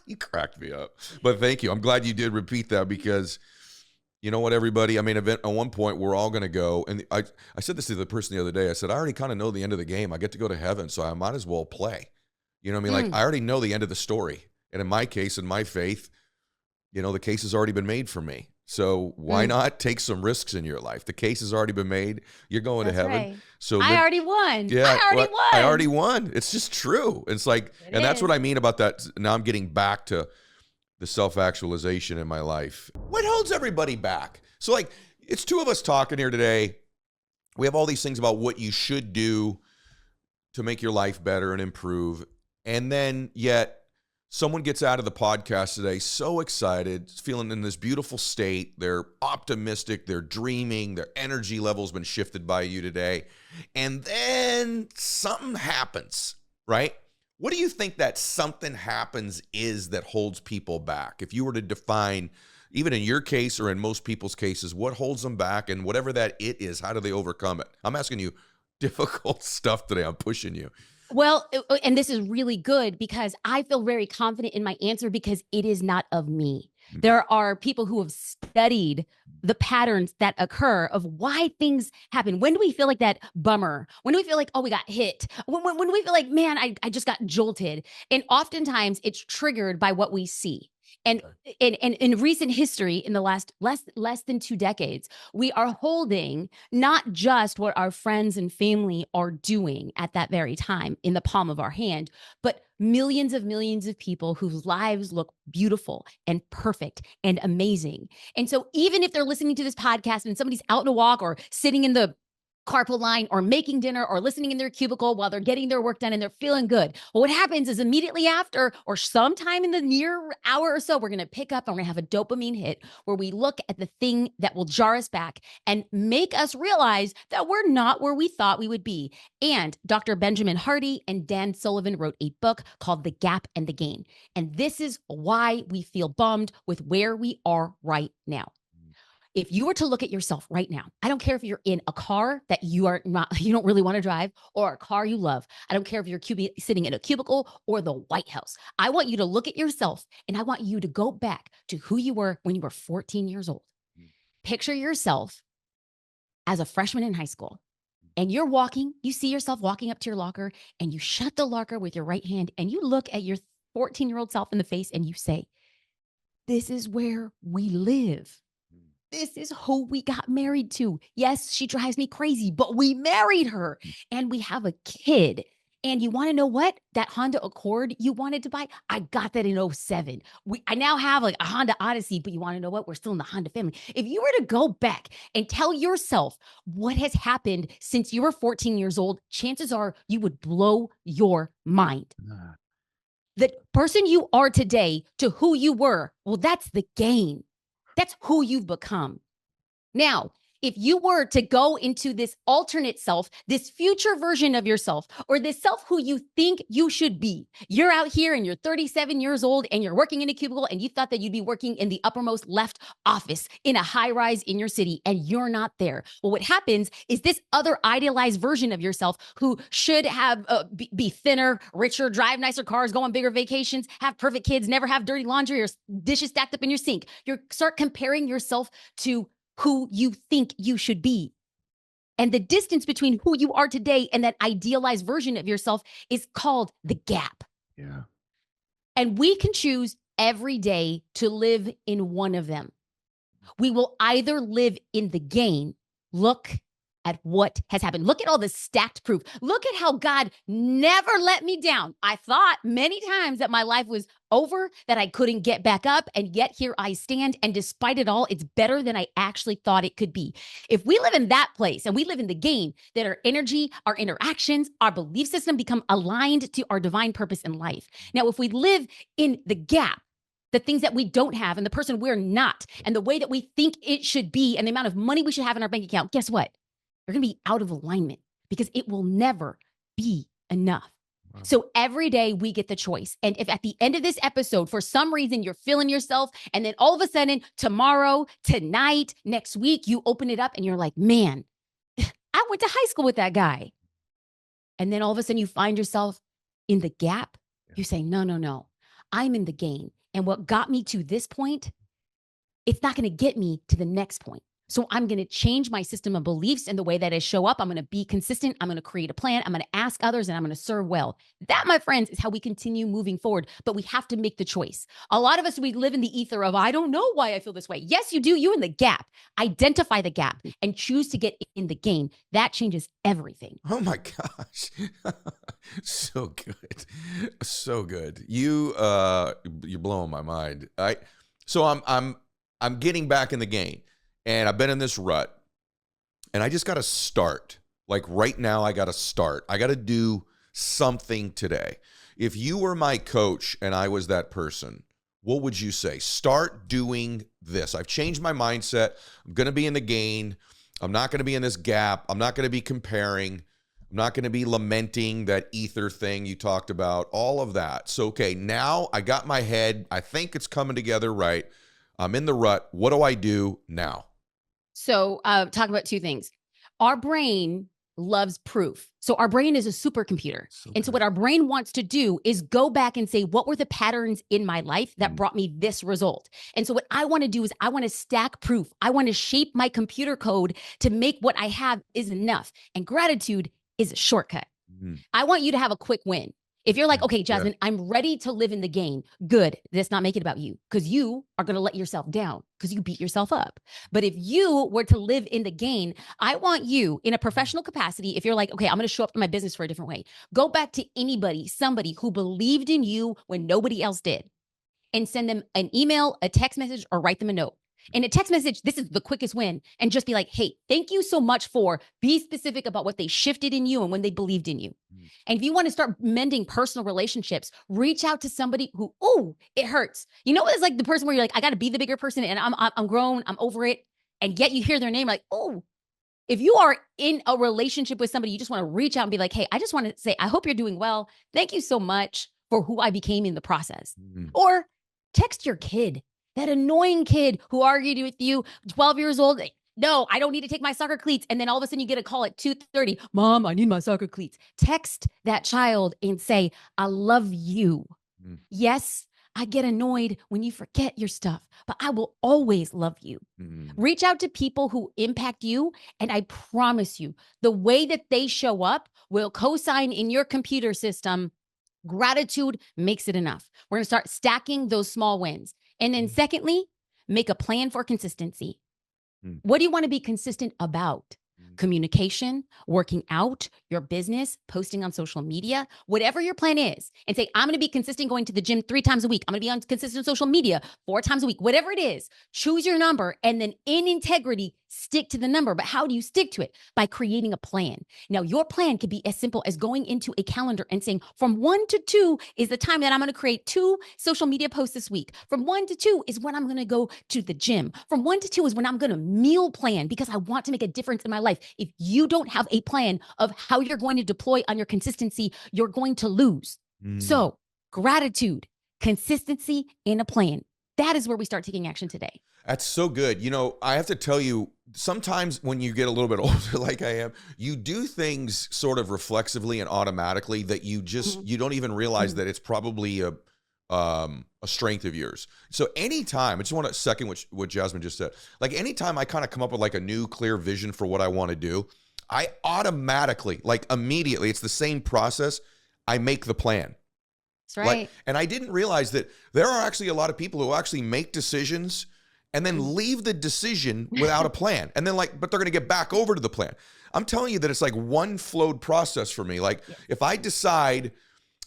You cracked me up. But thank you. I'm glad you did repeat that, because you know what, everybody? I mean, at one point, we're all going to go. And I said this to the person the other day. I said, I already kind of know the end of the game. I get to go to heaven, so I might as well play. You know what I mean? Like, I already know the end of the story. And in my case, in my faith, the case has already been made for me. So why not take some risks in your life? The case has already been made. You're going to heaven. Right. So I already won. Yeah, I already won. It's just true. It's like, that's what I mean about that. Now I'm getting back to the self-actualization in my life. What holds everybody back? So like, it's two of us talking here today. We have all these things about what you should do to make your life better and improve. And then yet someone gets out of the podcast today so excited, feeling in this beautiful state. They're optimistic. They're dreaming. Their energy level's been shifted by you today. And then something happens, right? What do you think that something happens is that holds people back? If you were to define, even in your case or in most people's cases, what holds them back, and whatever that it is, how do they overcome it? I'm asking you difficult stuff today. I'm pushing you. Well, and this is really good because I feel very confident in my answer because it is not of me. There are people who have studied the patterns that occur of why things happen. When do we feel like that bummer? When do we feel like, oh, we got hit? When do we feel like, man, I just got jolted? And oftentimes it's triggered by what we see. And in recent history, in the last less than 2 decades, we are holding not just what our friends and family are doing at that very time in the palm of our hand, but millions of people whose lives look beautiful and perfect and amazing. And so even if they're listening to this podcast and somebody's out on a walk or sitting in the carpool line or making dinner or listening in their cubicle while they're getting their work done and they're feeling good. Well, what happens is immediately after or sometime in the near hour or so, we're going to pick up and we're going to have a dopamine hit where we look at the thing that will jar us back and make us realize that we're not where we thought we would be. And Dr. Benjamin Hardy and Dan Sullivan wrote a book called The Gap and the Gain. And this is why we feel bummed with where we are right now. If you were to look at yourself right now, I don't care if you're in a car that you don't really want to drive or a car you love. I don't care if you're sitting in a cubicle or the White House. I want you to look at yourself and I want you to go back to who you were when you were 14 years old. Picture yourself as a freshman in high school and you're walking, you see yourself walking up to your locker and you shut the locker with your right hand and you look at your 14-year-old self in the face and you say, this is where we live. This is who we got married to. Yes, she drives me crazy, but we married her and we have a kid. And you want to know what? That Honda Accord you wanted to buy, I got that in 07. I now have like a Honda Odyssey, but you want to know what? We're still in the Honda family. If you were to go back and tell yourself what has happened since you were 14 years old, chances are you would blow your mind. The person you are today to who you were, well, that's the gain. That's who you've become. Now, if you were to go into this alternate self, this future version of yourself, or this self who you think you should be, you're out here and you're 37 years old and you're working in a cubicle and you thought that you'd be working in the uppermost left office in a high rise in your city and you're not there. Well, what happens is this other idealized version of yourself who should have be thinner, richer, drive nicer cars, go on bigger vacations, have perfect kids, never have dirty laundry or dishes stacked up in your sink. You start comparing yourself to who you think you should be. And the distance between who you are today and that idealized version of yourself is called the gap. Yeah. And we can choose every day to live in one of them. We will either live in the gain. Look at what has happened. Look at all the stacked proof. Look at how God never let me down. I thought many times that my life was over, that I couldn't get back up, and yet here I stand. And despite it all, it's better than I actually thought it could be. If we live in that place and we live in the gain, that our energy, our interactions, our belief system become aligned to our divine purpose in life. Now, if we live in the gap, the things that we don't have and the person we're not, and the way that we think it should be, and the amount of money we should have in our bank account, guess what? You're going to be out of alignment because it will never be enough. Wow. So every day we get the choice. And if at the end of this episode, for some reason, you're feeling yourself, and then all of a sudden, tomorrow, tonight, next week, you open it up and you're like, man, I went to high school with that guy. And then all of a sudden you find yourself in the gap. You say, no, I'm in the gain. And what got me to this point, it's not going to get me to the next point. So I'm going to change my system of beliefs and the way that I show up. I'm going to be consistent. I'm going to create a plan. I'm going to ask others, and I'm going to serve well. That, my friends, is how we continue moving forward. But we have to make the choice. A lot of us, we live in the ether of, I don't know why I feel this way. Yes, you do. You're in the gap. Identify the gap and choose to get in the gain. That changes everything. Oh my gosh. So good. So good. You're blowing my mind. So I'm getting back in the game. And I've been in this rut, and I just got to start. Like right now, I got to start. I got to do something today. If you were my coach and I was that person, what would you say? Start doing this. I've changed my mindset. I'm going to be in the gain. I'm not going to be in this gap. I'm not going to be comparing. I'm not going to be lamenting that ether thing you talked about, all of that. So, okay, now I got my head. I think it's coming together right. I'm in the rut. What do I do now? So talk about two things. Our brain loves proof. So our brain is a supercomputer. And so what our brain wants to do is go back and say, what were the patterns in my life that brought me this result? And so what I want to do is I want to stack proof. I want to shape my computer code to make what I have is enough. And gratitude is a shortcut. I want you to have a quick win. If you're like, okay, Jasmine, I'm ready to live in the gain. Good. Let's not make it about you, because you are going to let yourself down because you beat yourself up. But if you were to live in the gain, I want you in a professional capacity. If you're like, okay, I'm going to show up in my business for a different way. Go back to somebody who believed in you when nobody else did, and send them an email, a text message, or write them a note. In a text message, this is the quickest win. And just be like, hey, thank you so much for, be specific about what they shifted in you and when they believed in you. And if you want to start mending personal relationships, reach out to somebody who, it hurts. You know, it's like the person where you're like, I got to be the bigger person and I'm grown, I'm over it. And yet you hear their name like, if you are in a relationship with somebody, you just want to reach out and be like, hey, I just want to say, I hope you're doing well. Thank you so much for who I became in the process. Or text your kid. That annoying kid who argued with you, 12 years old. No, I don't need to take my soccer cleats. And then all of a sudden you get a call at 2:30. Mom, I need my soccer cleats. Text that child and say, I love you. Yes, I get annoyed when you forget your stuff, but I will always love you. Mm, Reach out to people who impact you. And I promise you, the way that they show up will co sign in your computer system. Gratitude makes it enough. We're going to start stacking those small wins. And then, mm, secondly, make a plan for consistency. mm, What do you want to be consistent about? mm, Communication, working out, your business, posting on social media, whatever your plan is, and say, I'm going to be consistent going to the gym 3 times a week. I'm going to be on consistent social media 4 times a week, whatever it is. Choose your number and then in integrity, stick to the number. But how do you stick to it? By creating a plan. Now, your plan could be as simple as going into a calendar and saying, from 1 to 2 is the time that I'm going to create 2 social media posts this week. From 1 to 2 is when I'm going to go to the gym. From 1 to 2 is when I'm going to meal plan because I want to make a difference in my life. If you don't have a plan of how you're going to deploy on your consistency, you're going to lose. mm. So, gratitude, consistency, and a plan. That is where we start taking action today. That's so good. I have to tell you, sometimes when you get a little bit older, like I am, you do things sort of reflexively and automatically that Mhm. you don't even realize Mhm. that it's probably a strength of yours. So anytime, I just want to second what Jasmine just said. Like anytime I kind of come up with like a new clear vision for what I want to do, I automatically, like immediately, it's the same process. I make the plan. That's Like, right. and I didn't realize that there are actually a lot of people who actually make decisions and then leave the decision without a plan. And then but they're going to get back over to the plan. I'm telling you that it's like one flowed process for me. Like Yes. if I decide,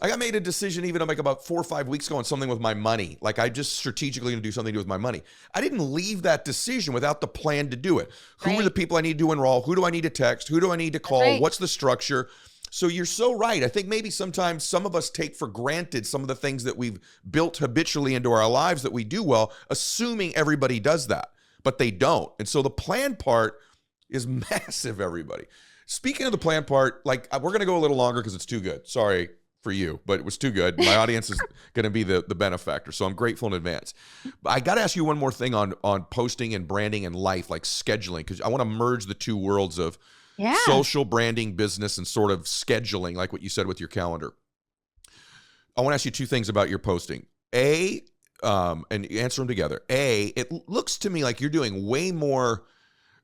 like I made a decision even like about 4 or 5 weeks ago on something with my money. Like I just strategically going to do something to do with my money. I didn't leave that decision without the plan to do it. Who are the Right. people I need to enroll? Who do I need to text? Who do I need to That's call? right. What's the structure? So you're so right. I think maybe sometimes some of us take for granted some of the things that we've built habitually into our lives that we do well, assuming everybody does that, but they don't. And so the plan part is massive, everybody. Speaking of the plan part, like we're going to go a little longer because it's too good. Sorry for you, but it was too good. My audience is going to be the benefactor. So I'm grateful in advance. But I got to ask you one more thing on posting and branding and life, like scheduling, because I want to merge the two worlds of Yeah. social branding, business, and sort of scheduling, like what you said with your calendar. I want to ask you two things about your posting. And answer them together. It looks to me like you're doing way more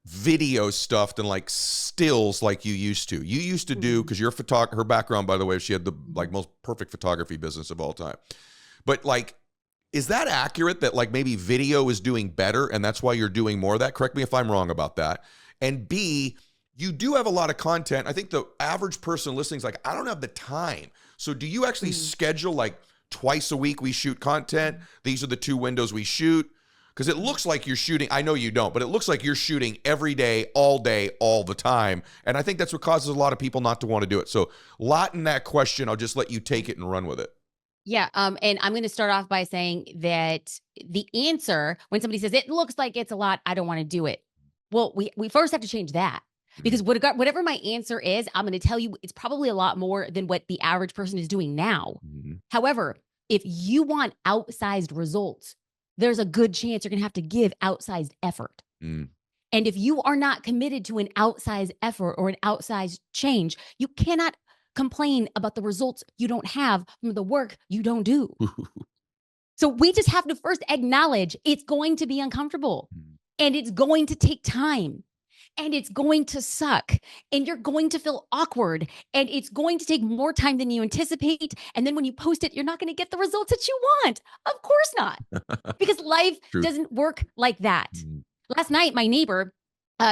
video stuff than like stills like you used to. You used to do, Mhm. because your her background, by the way, she had the like Mhm. most perfect photography business of all time. But like, is that accurate that like maybe video is doing better and that's why you're doing more of that? Correct me if I'm wrong about that. And B, you do have a lot of content. I think the average person listening is like, I don't have the time. So do you actually Mhm. schedule like twice a week we shoot content? Mhm. These are the two windows we shoot. Because it Mhm. looks like you're shooting. I know you don't, but it looks like you're shooting every day, all the time. And I think that's what causes a lot of people not to want to do it. So, a lot in that question. I'll just let you take it and run with it. Yeah, and I'm gonna start off by saying that the answer when somebody says, "It looks like it's a lot, I don't wanna do it." Well, we first have to change that Mm, because whatever my answer is, I'm gonna tell you it's probably a lot more than what the average person is doing now. mm, However, if you want outsized results, there's a good chance you're gonna have to give outsized effort. mm. And if you are not committed to an outsized effort or an outsized change, you cannot complain about the results you don't have from the work you don't do. So we just have to first acknowledge it's going to be uncomfortable and it's going to take time and it's going to suck and you're going to feel awkward and it's going to take more time than you anticipate. And then when you post it, you're not going to get the results that you want. Of course not, because life Truth. doesn't work like that. Mm, Last night, my neighbor,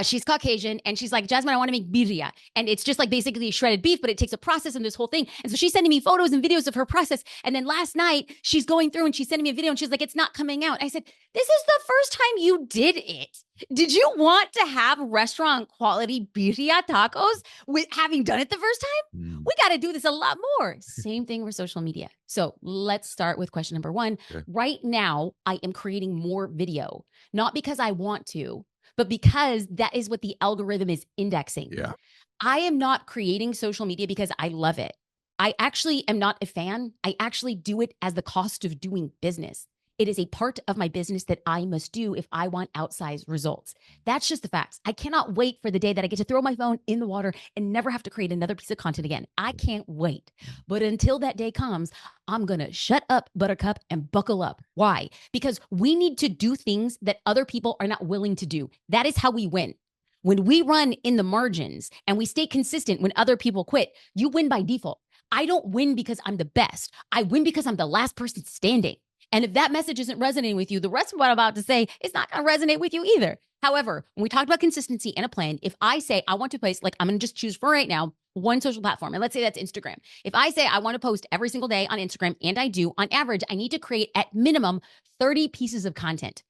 she's Caucasian, and she's like, Jasmine, I want to make birria. And it's just like basically shredded beef, but it takes a process and this whole thing. And so she's sending me photos and videos of her process. And then last night, she's going through and she's sending me a video and she's like, it's not coming out. I said, this is the first time you did it. Did you want to have restaurant quality birria tacos with having done it the first time? mm. We got to do this a lot more. Same thing with social media. So let's start with question number one. Okay. Right now, I am creating more video, not because I want to, but because that is what the algorithm is indexing. Yeah. I am not creating social media because I love it. I actually am not a fan. I actually do it as the cost of doing business. It is a part of my business that I must do if I want outsized results. That's just the facts. I cannot wait for the day that I get to throw my phone in the water and never have to create another piece of content again. I can't wait. But until that day comes, I'm going to shut up, buttercup, and buckle up. Why? Because we need to do things that other people are not willing to do. That is how we win. When we run in the margins and we stay consistent when other people quit, you win by default. I don't win because I'm the best. I win because I'm the last person standing. And if that message isn't resonating with you, the rest of what I'm about to say is not going to resonate with you either. However, when we talked about consistency and a plan, if I say I want to post, like I'm going to just choose for right now, one social platform, and let's say that's Instagram. If I say I want to post every single day on Instagram, and I do, on average, I need to create at minimum 30 pieces of content.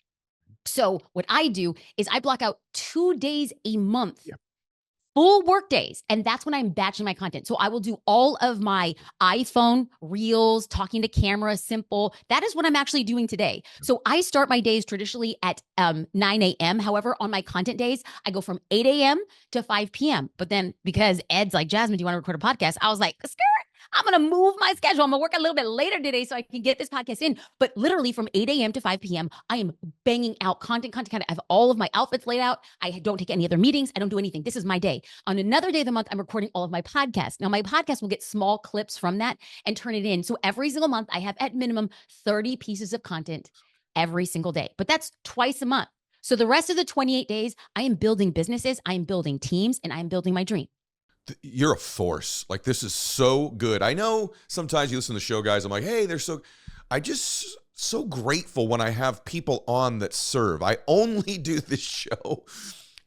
So what I do is I block out 2 days a month, full work days. And that's when I'm batching my content. So I will do all of my iPhone reels, talking to camera, simple. That is what I'm actually doing today. So I start my days traditionally at 9 a.m. However, on my content days, I go from 8 a.m. to 5 p.m. But then because Ed's like, Jasmine, do you want to record a podcast? I was like, skirt. I'm going to move my schedule. I'm going to work a little bit later today so I can get this podcast in. But literally from 8 a.m. to 5 p.m., I am banging out content. I have all of my outfits laid out. I don't take any other meetings. I don't do anything. This is my day. On another day of the month, I'm recording all of my podcasts. Now, my podcast will get small clips from that and turn it in. So every single month, I have at minimum 30 pieces of content every single day. But that's twice a month. So the rest of the 28 days, I am building businesses, I am building teams, and I am building my dream. You're a force. Like, this is so good. I know sometimes you listen to the show, guys. I'm like, hey, I just so grateful when I have people on that serve. I only do this show.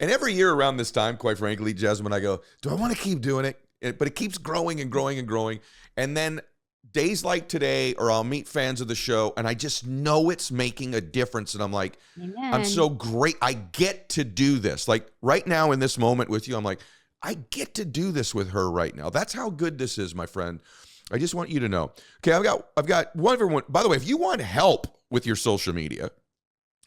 And every year around this time, quite frankly, Jasmine, I go, do I want to keep doing it? But it keeps growing and growing and growing. And then days like today, or I'll meet fans of the show, and I just know it's making a difference. And I'm like, Amen. I'm so great. I get to do this. Like right now in this moment with you, I'm like, I get to do this with her right now. That's how good this is, my friend. I just want you to know. Okay, I've got one everyone. By the way, if you want help with your social media,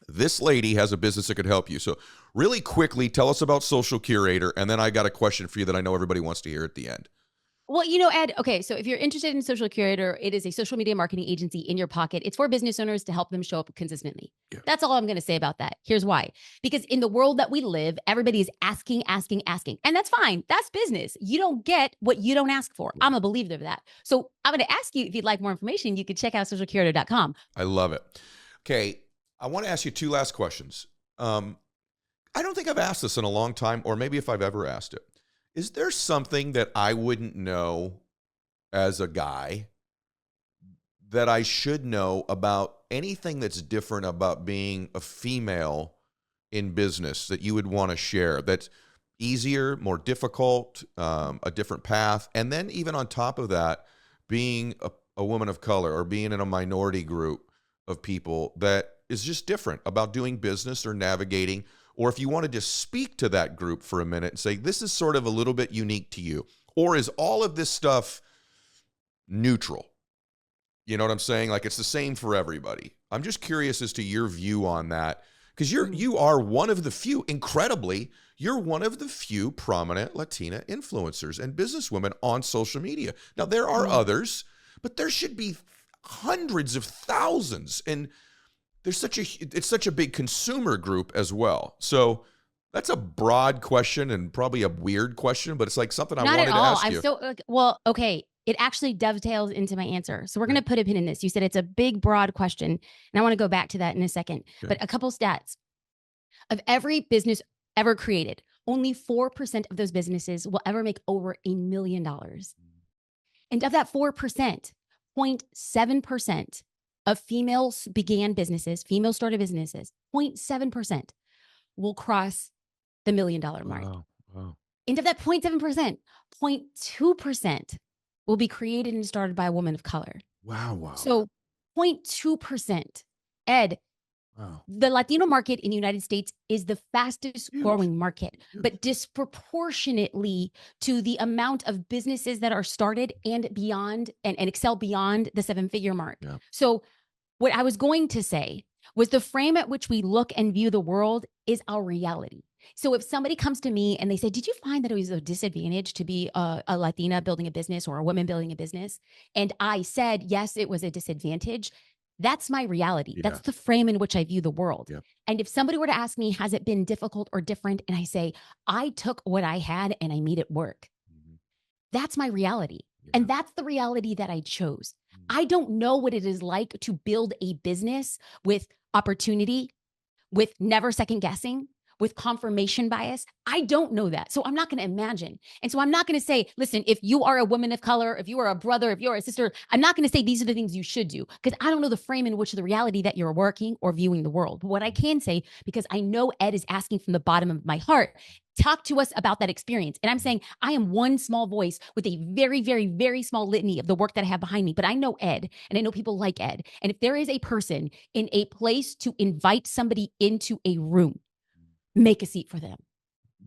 this lady has a business that could help you. So really quickly, tell us about Social Curator, and then I got a question for you that I know everybody wants to hear at the end. Well, Ed, okay, so if you're interested in Social Curator, it is a social media marketing agency in your pocket. It's for business owners to help them show up consistently. Yeah. That's all I'm going to say about that. Here's why. Because in the world that we live, everybody is asking. And that's fine. That's business. You don't get what you don't ask for. I'm a believer of that. So I'm going to ask you, if you'd like more information, you could check out socialcurator.com. I love it. Okay, I want to ask you two last questions. I don't think I've asked this in a long time, or maybe if I've ever asked it. Is there something that I wouldn't know as a guy that I should know about anything that's different about being a female in business that you would want to share that's easier, more difficult, a different path? And then even on top of that, being a woman of color or being in a minority group of people that is just different about doing business or navigating. Or if you want to just speak to that group for a minute and say, this is sort of a little bit unique to you. Or is all of this stuff neutral? You know what I'm saying? Like, it's the same for everybody. I'm just curious as to your view on that. Because you are one of the few, incredibly, you're one of the few prominent Latina influencers and businesswomen on social media. Now, there are others, but there should be hundreds of thousands. And it's such a big consumer group as well. So that's a broad question and probably a weird question, but it's like something I wanted to ask you. Okay. It actually dovetails into my answer. So we're going to put a pin in this. You said it's a big, broad question, and I want to go back to that in a second. Okay. But a couple stats. Of every business ever created, only 4% of those businesses will ever make over $1 million. And of that 4%, 0.7% of females began businesses, female started businesses, 0.7% will cross the $1 million mark. Wow. And of that 0.7%, 0.2% will be created and started by a woman of color. Wow. So 0.2%. Ed, the Latino market in the United States is the fastest growing market, but disproportionately to the amount of businesses that are started and beyond and excel beyond the 7-figure mark. Yeah. So what I was going to say was the frame at which we look and view the world is our reality. So if somebody comes to me and they say, did you find that it was a disadvantage to be a Latina building a business or a woman building a business? And I said, yes, it was a disadvantage. That's my reality. Yeah. That's the frame in which I view the world. Yeah. And if somebody were to ask me, has it been difficult or different? And I say, I took what I had and I made it work. Mhm. That's my reality. Yeah. And that's the reality that I chose. Mm. I don't know what it is like to build a business with opportunity, with never second guessing, with confirmation bias. I don't know that. So I'm not going to imagine. And so I'm not going to say, listen, if you are a woman of color, if you are a brother, if you're a sister, I'm not going to say these are the things you should do because I don't know the frame in which the reality that you're working or viewing the world. But what I can say, because I know Ed is asking from the bottom of my heart, talk to us about that experience. And I'm saying I am one small voice with a very, very, very small litany of the work that I have behind me. But I know Ed and I know people like Ed. And if there is a person in a place to invite somebody into a room, make a seat for them.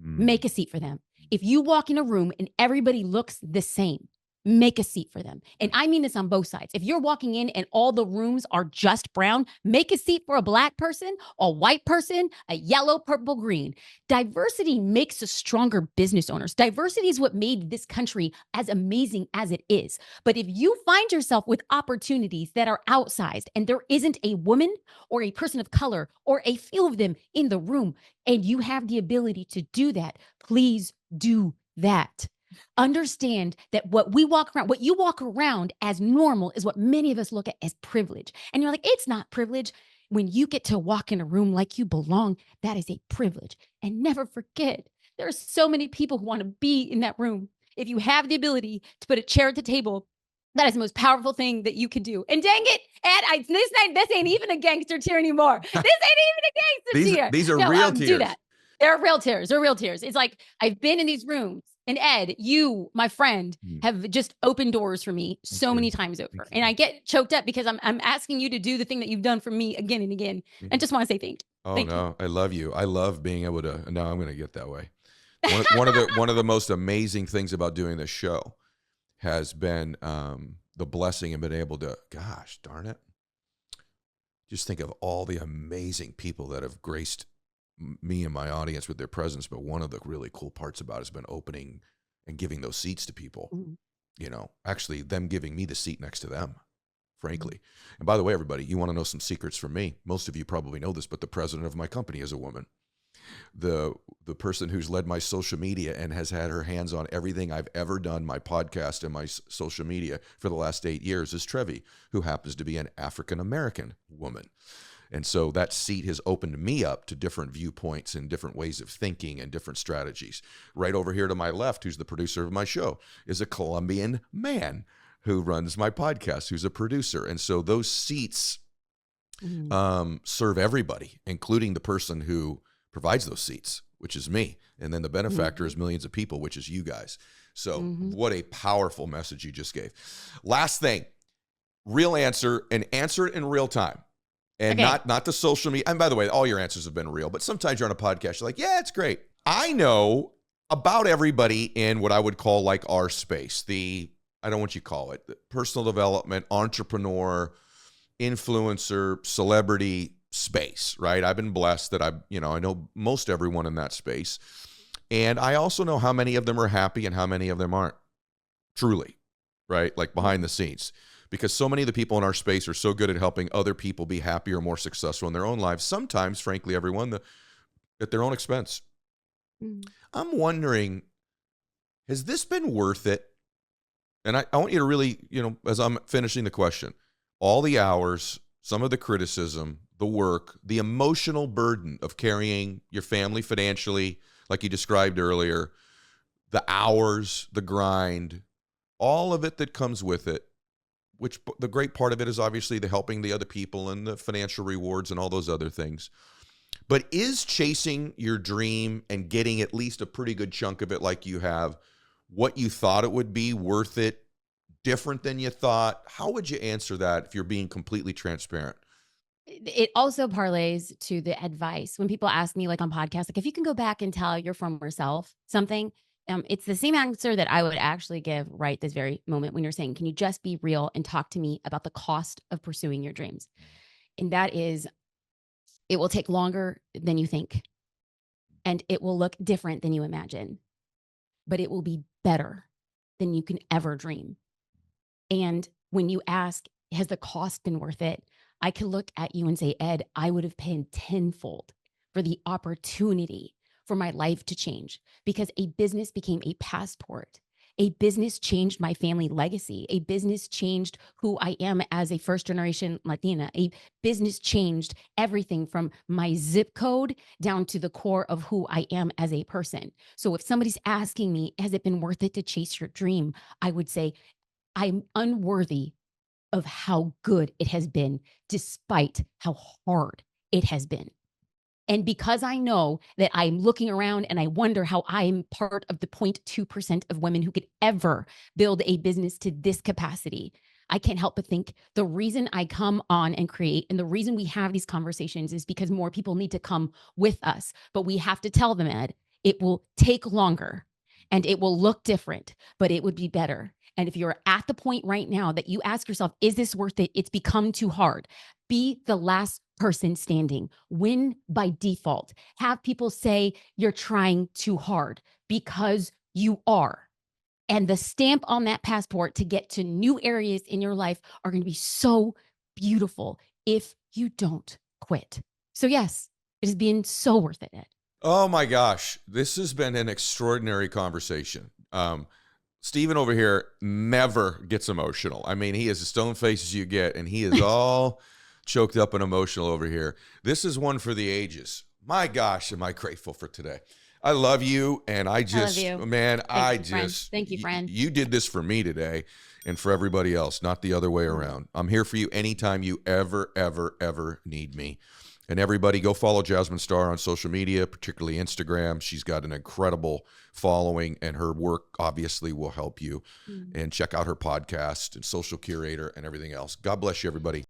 Make a seat for them. If you walk in a room and everybody looks the same, make a seat for them. And I mean this on both sides. If you're walking in and all the rooms are just brown, make a seat for a black person, a white person, a yellow, purple, green. Diversity makes us stronger business owners. Diversity is what made this country as amazing as it is. But if you find yourself with opportunities that are outsized and there isn't a woman or a person of color or a few of them in the room, and you have the ability to do that, please do that. Understand that what you walk around as normal is what many of us look at as privilege. And you're like, it's not privilege. When you get to walk in a room like you belong, that is a privilege. And never forget, there are so many people who want to be in that room. If you have the ability to put a chair at the table, that is the most powerful thing that you can do. And dang it, Ed, this ain't even a gangster tear anymore. This ain't even a gangster tear. These are No, real do tears. that. They're real tears. They're real tears. It's like I've been in these rooms, and Ed, you, my friend, have just opened doors for me so many times over. And I get choked up because I'm asking you to do the thing that you've done for me again and again. And just want to say thank you. Oh Thank no, I love you. I love being able to. Now I'm going to get that way. One of the most amazing things about doing this show has been the blessing and been able to. Gosh darn it! Just think of all the amazing people that have graced me and my audience with their presence. But one of the really cool parts about it has been opening and giving those seats to people. You know, actually them giving me the seat next to them, frankly. And by the way, everybody, you want to know some secrets from me? Most of you probably know this, but the president of my company is a woman. The person who's led my social media and has had her hands on everything I've ever done, my podcast and my social media for the last 8 years, is Trevi, who happens to be an African-American woman. And so that seat has opened me up to different viewpoints and different ways of thinking and different strategies. Right over here to my left, who's the producer of my show, is a Colombian man who runs my podcast, who's a producer. And so those seats serve everybody, including the person who provides those seats, which is me. And then the benefactor is millions of people, which is you guys. So what a powerful message you just gave. Last thing, real answer, and answer it in real time. And not the social media. And by the way, all your answers have been real, but sometimes you're on a podcast, you're like, yeah, it's great. I know about everybody in what I would call like our space, I don't know what you call it, the personal development, entrepreneur, influencer, celebrity space, right? I've been blessed that I know most everyone in that space. And I also know how many of them are happy and how many of them aren't, truly, right? Like behind the scenes. Because so many of the people in our space are so good at helping other people be happier, more successful in their own lives. Sometimes, frankly, everyone, at their own expense. I'm wondering, has this been worth it? And I want you to really, as I'm finishing the question, all the hours, some of the criticism, the work, the emotional burden of carrying your family financially, like you described earlier, the hours, the grind, all of it that comes with it, which the great part of it is obviously the helping the other people and the financial rewards and all those other things. But is chasing your dream and getting at least a pretty good chunk of it like you have, what you thought it would be, worth it, different than you thought? How would you answer that if you're being completely transparent? It also parlays to the advice. When people ask me, like on podcasts, like if you can go back and tell your former self something, it's the same answer that I would actually give right this very moment when you're saying, can you just be real and talk to me about the cost of pursuing your dreams? And that is, it will take longer than you think. And it will look different than you imagine. But it will be better than you can ever dream. And when you ask, has the cost been worth it? I could look at you and say, Ed, I would have paid tenfold for the opportunity for my life to change because a business became a passport. A business changed my family legacy. A business changed who I am as a first generation Latina. A business changed everything from my zip code down to the core of who I am as a person. So if somebody's asking me, has it been worth it to chase your dream? I would say, I'm unworthy of how good it has been, despite how hard it has been. And because I know that I'm looking around and I wonder how I'm part of the 0.2% of women who could ever build a business to this capacity, I can't help but think the reason I come on and create and the reason we have these conversations is because more people need to come with us. But we have to tell them, Ed, it will take longer and it will look different, but it would be better. And if you're at the point right now that you ask yourself, is this worth it? It's become too hard. Be the last person standing. Win by default. Have people say you're trying too hard because you are. And the stamp on that passport to get to new areas in your life are going to be so beautiful if you don't quit. So, yes, it has been so worth it, Ed. Oh my gosh, this has been an extraordinary conversation. Steven over here never gets emotional. I mean, he is as stone faced as you get, and he is all choked up and emotional over here. This is one for the ages. My gosh, am I grateful for today. I love you, and I just, you. man, Thank you, friend. You did this for me today and for everybody else, not the other way around. I'm here for you anytime you ever need me. And everybody go follow Jasmine Star on social media, particularly Instagram. She's got an incredible following, and her work obviously will help you. And check out her podcast and Social Curator and everything else. God bless you, everybody.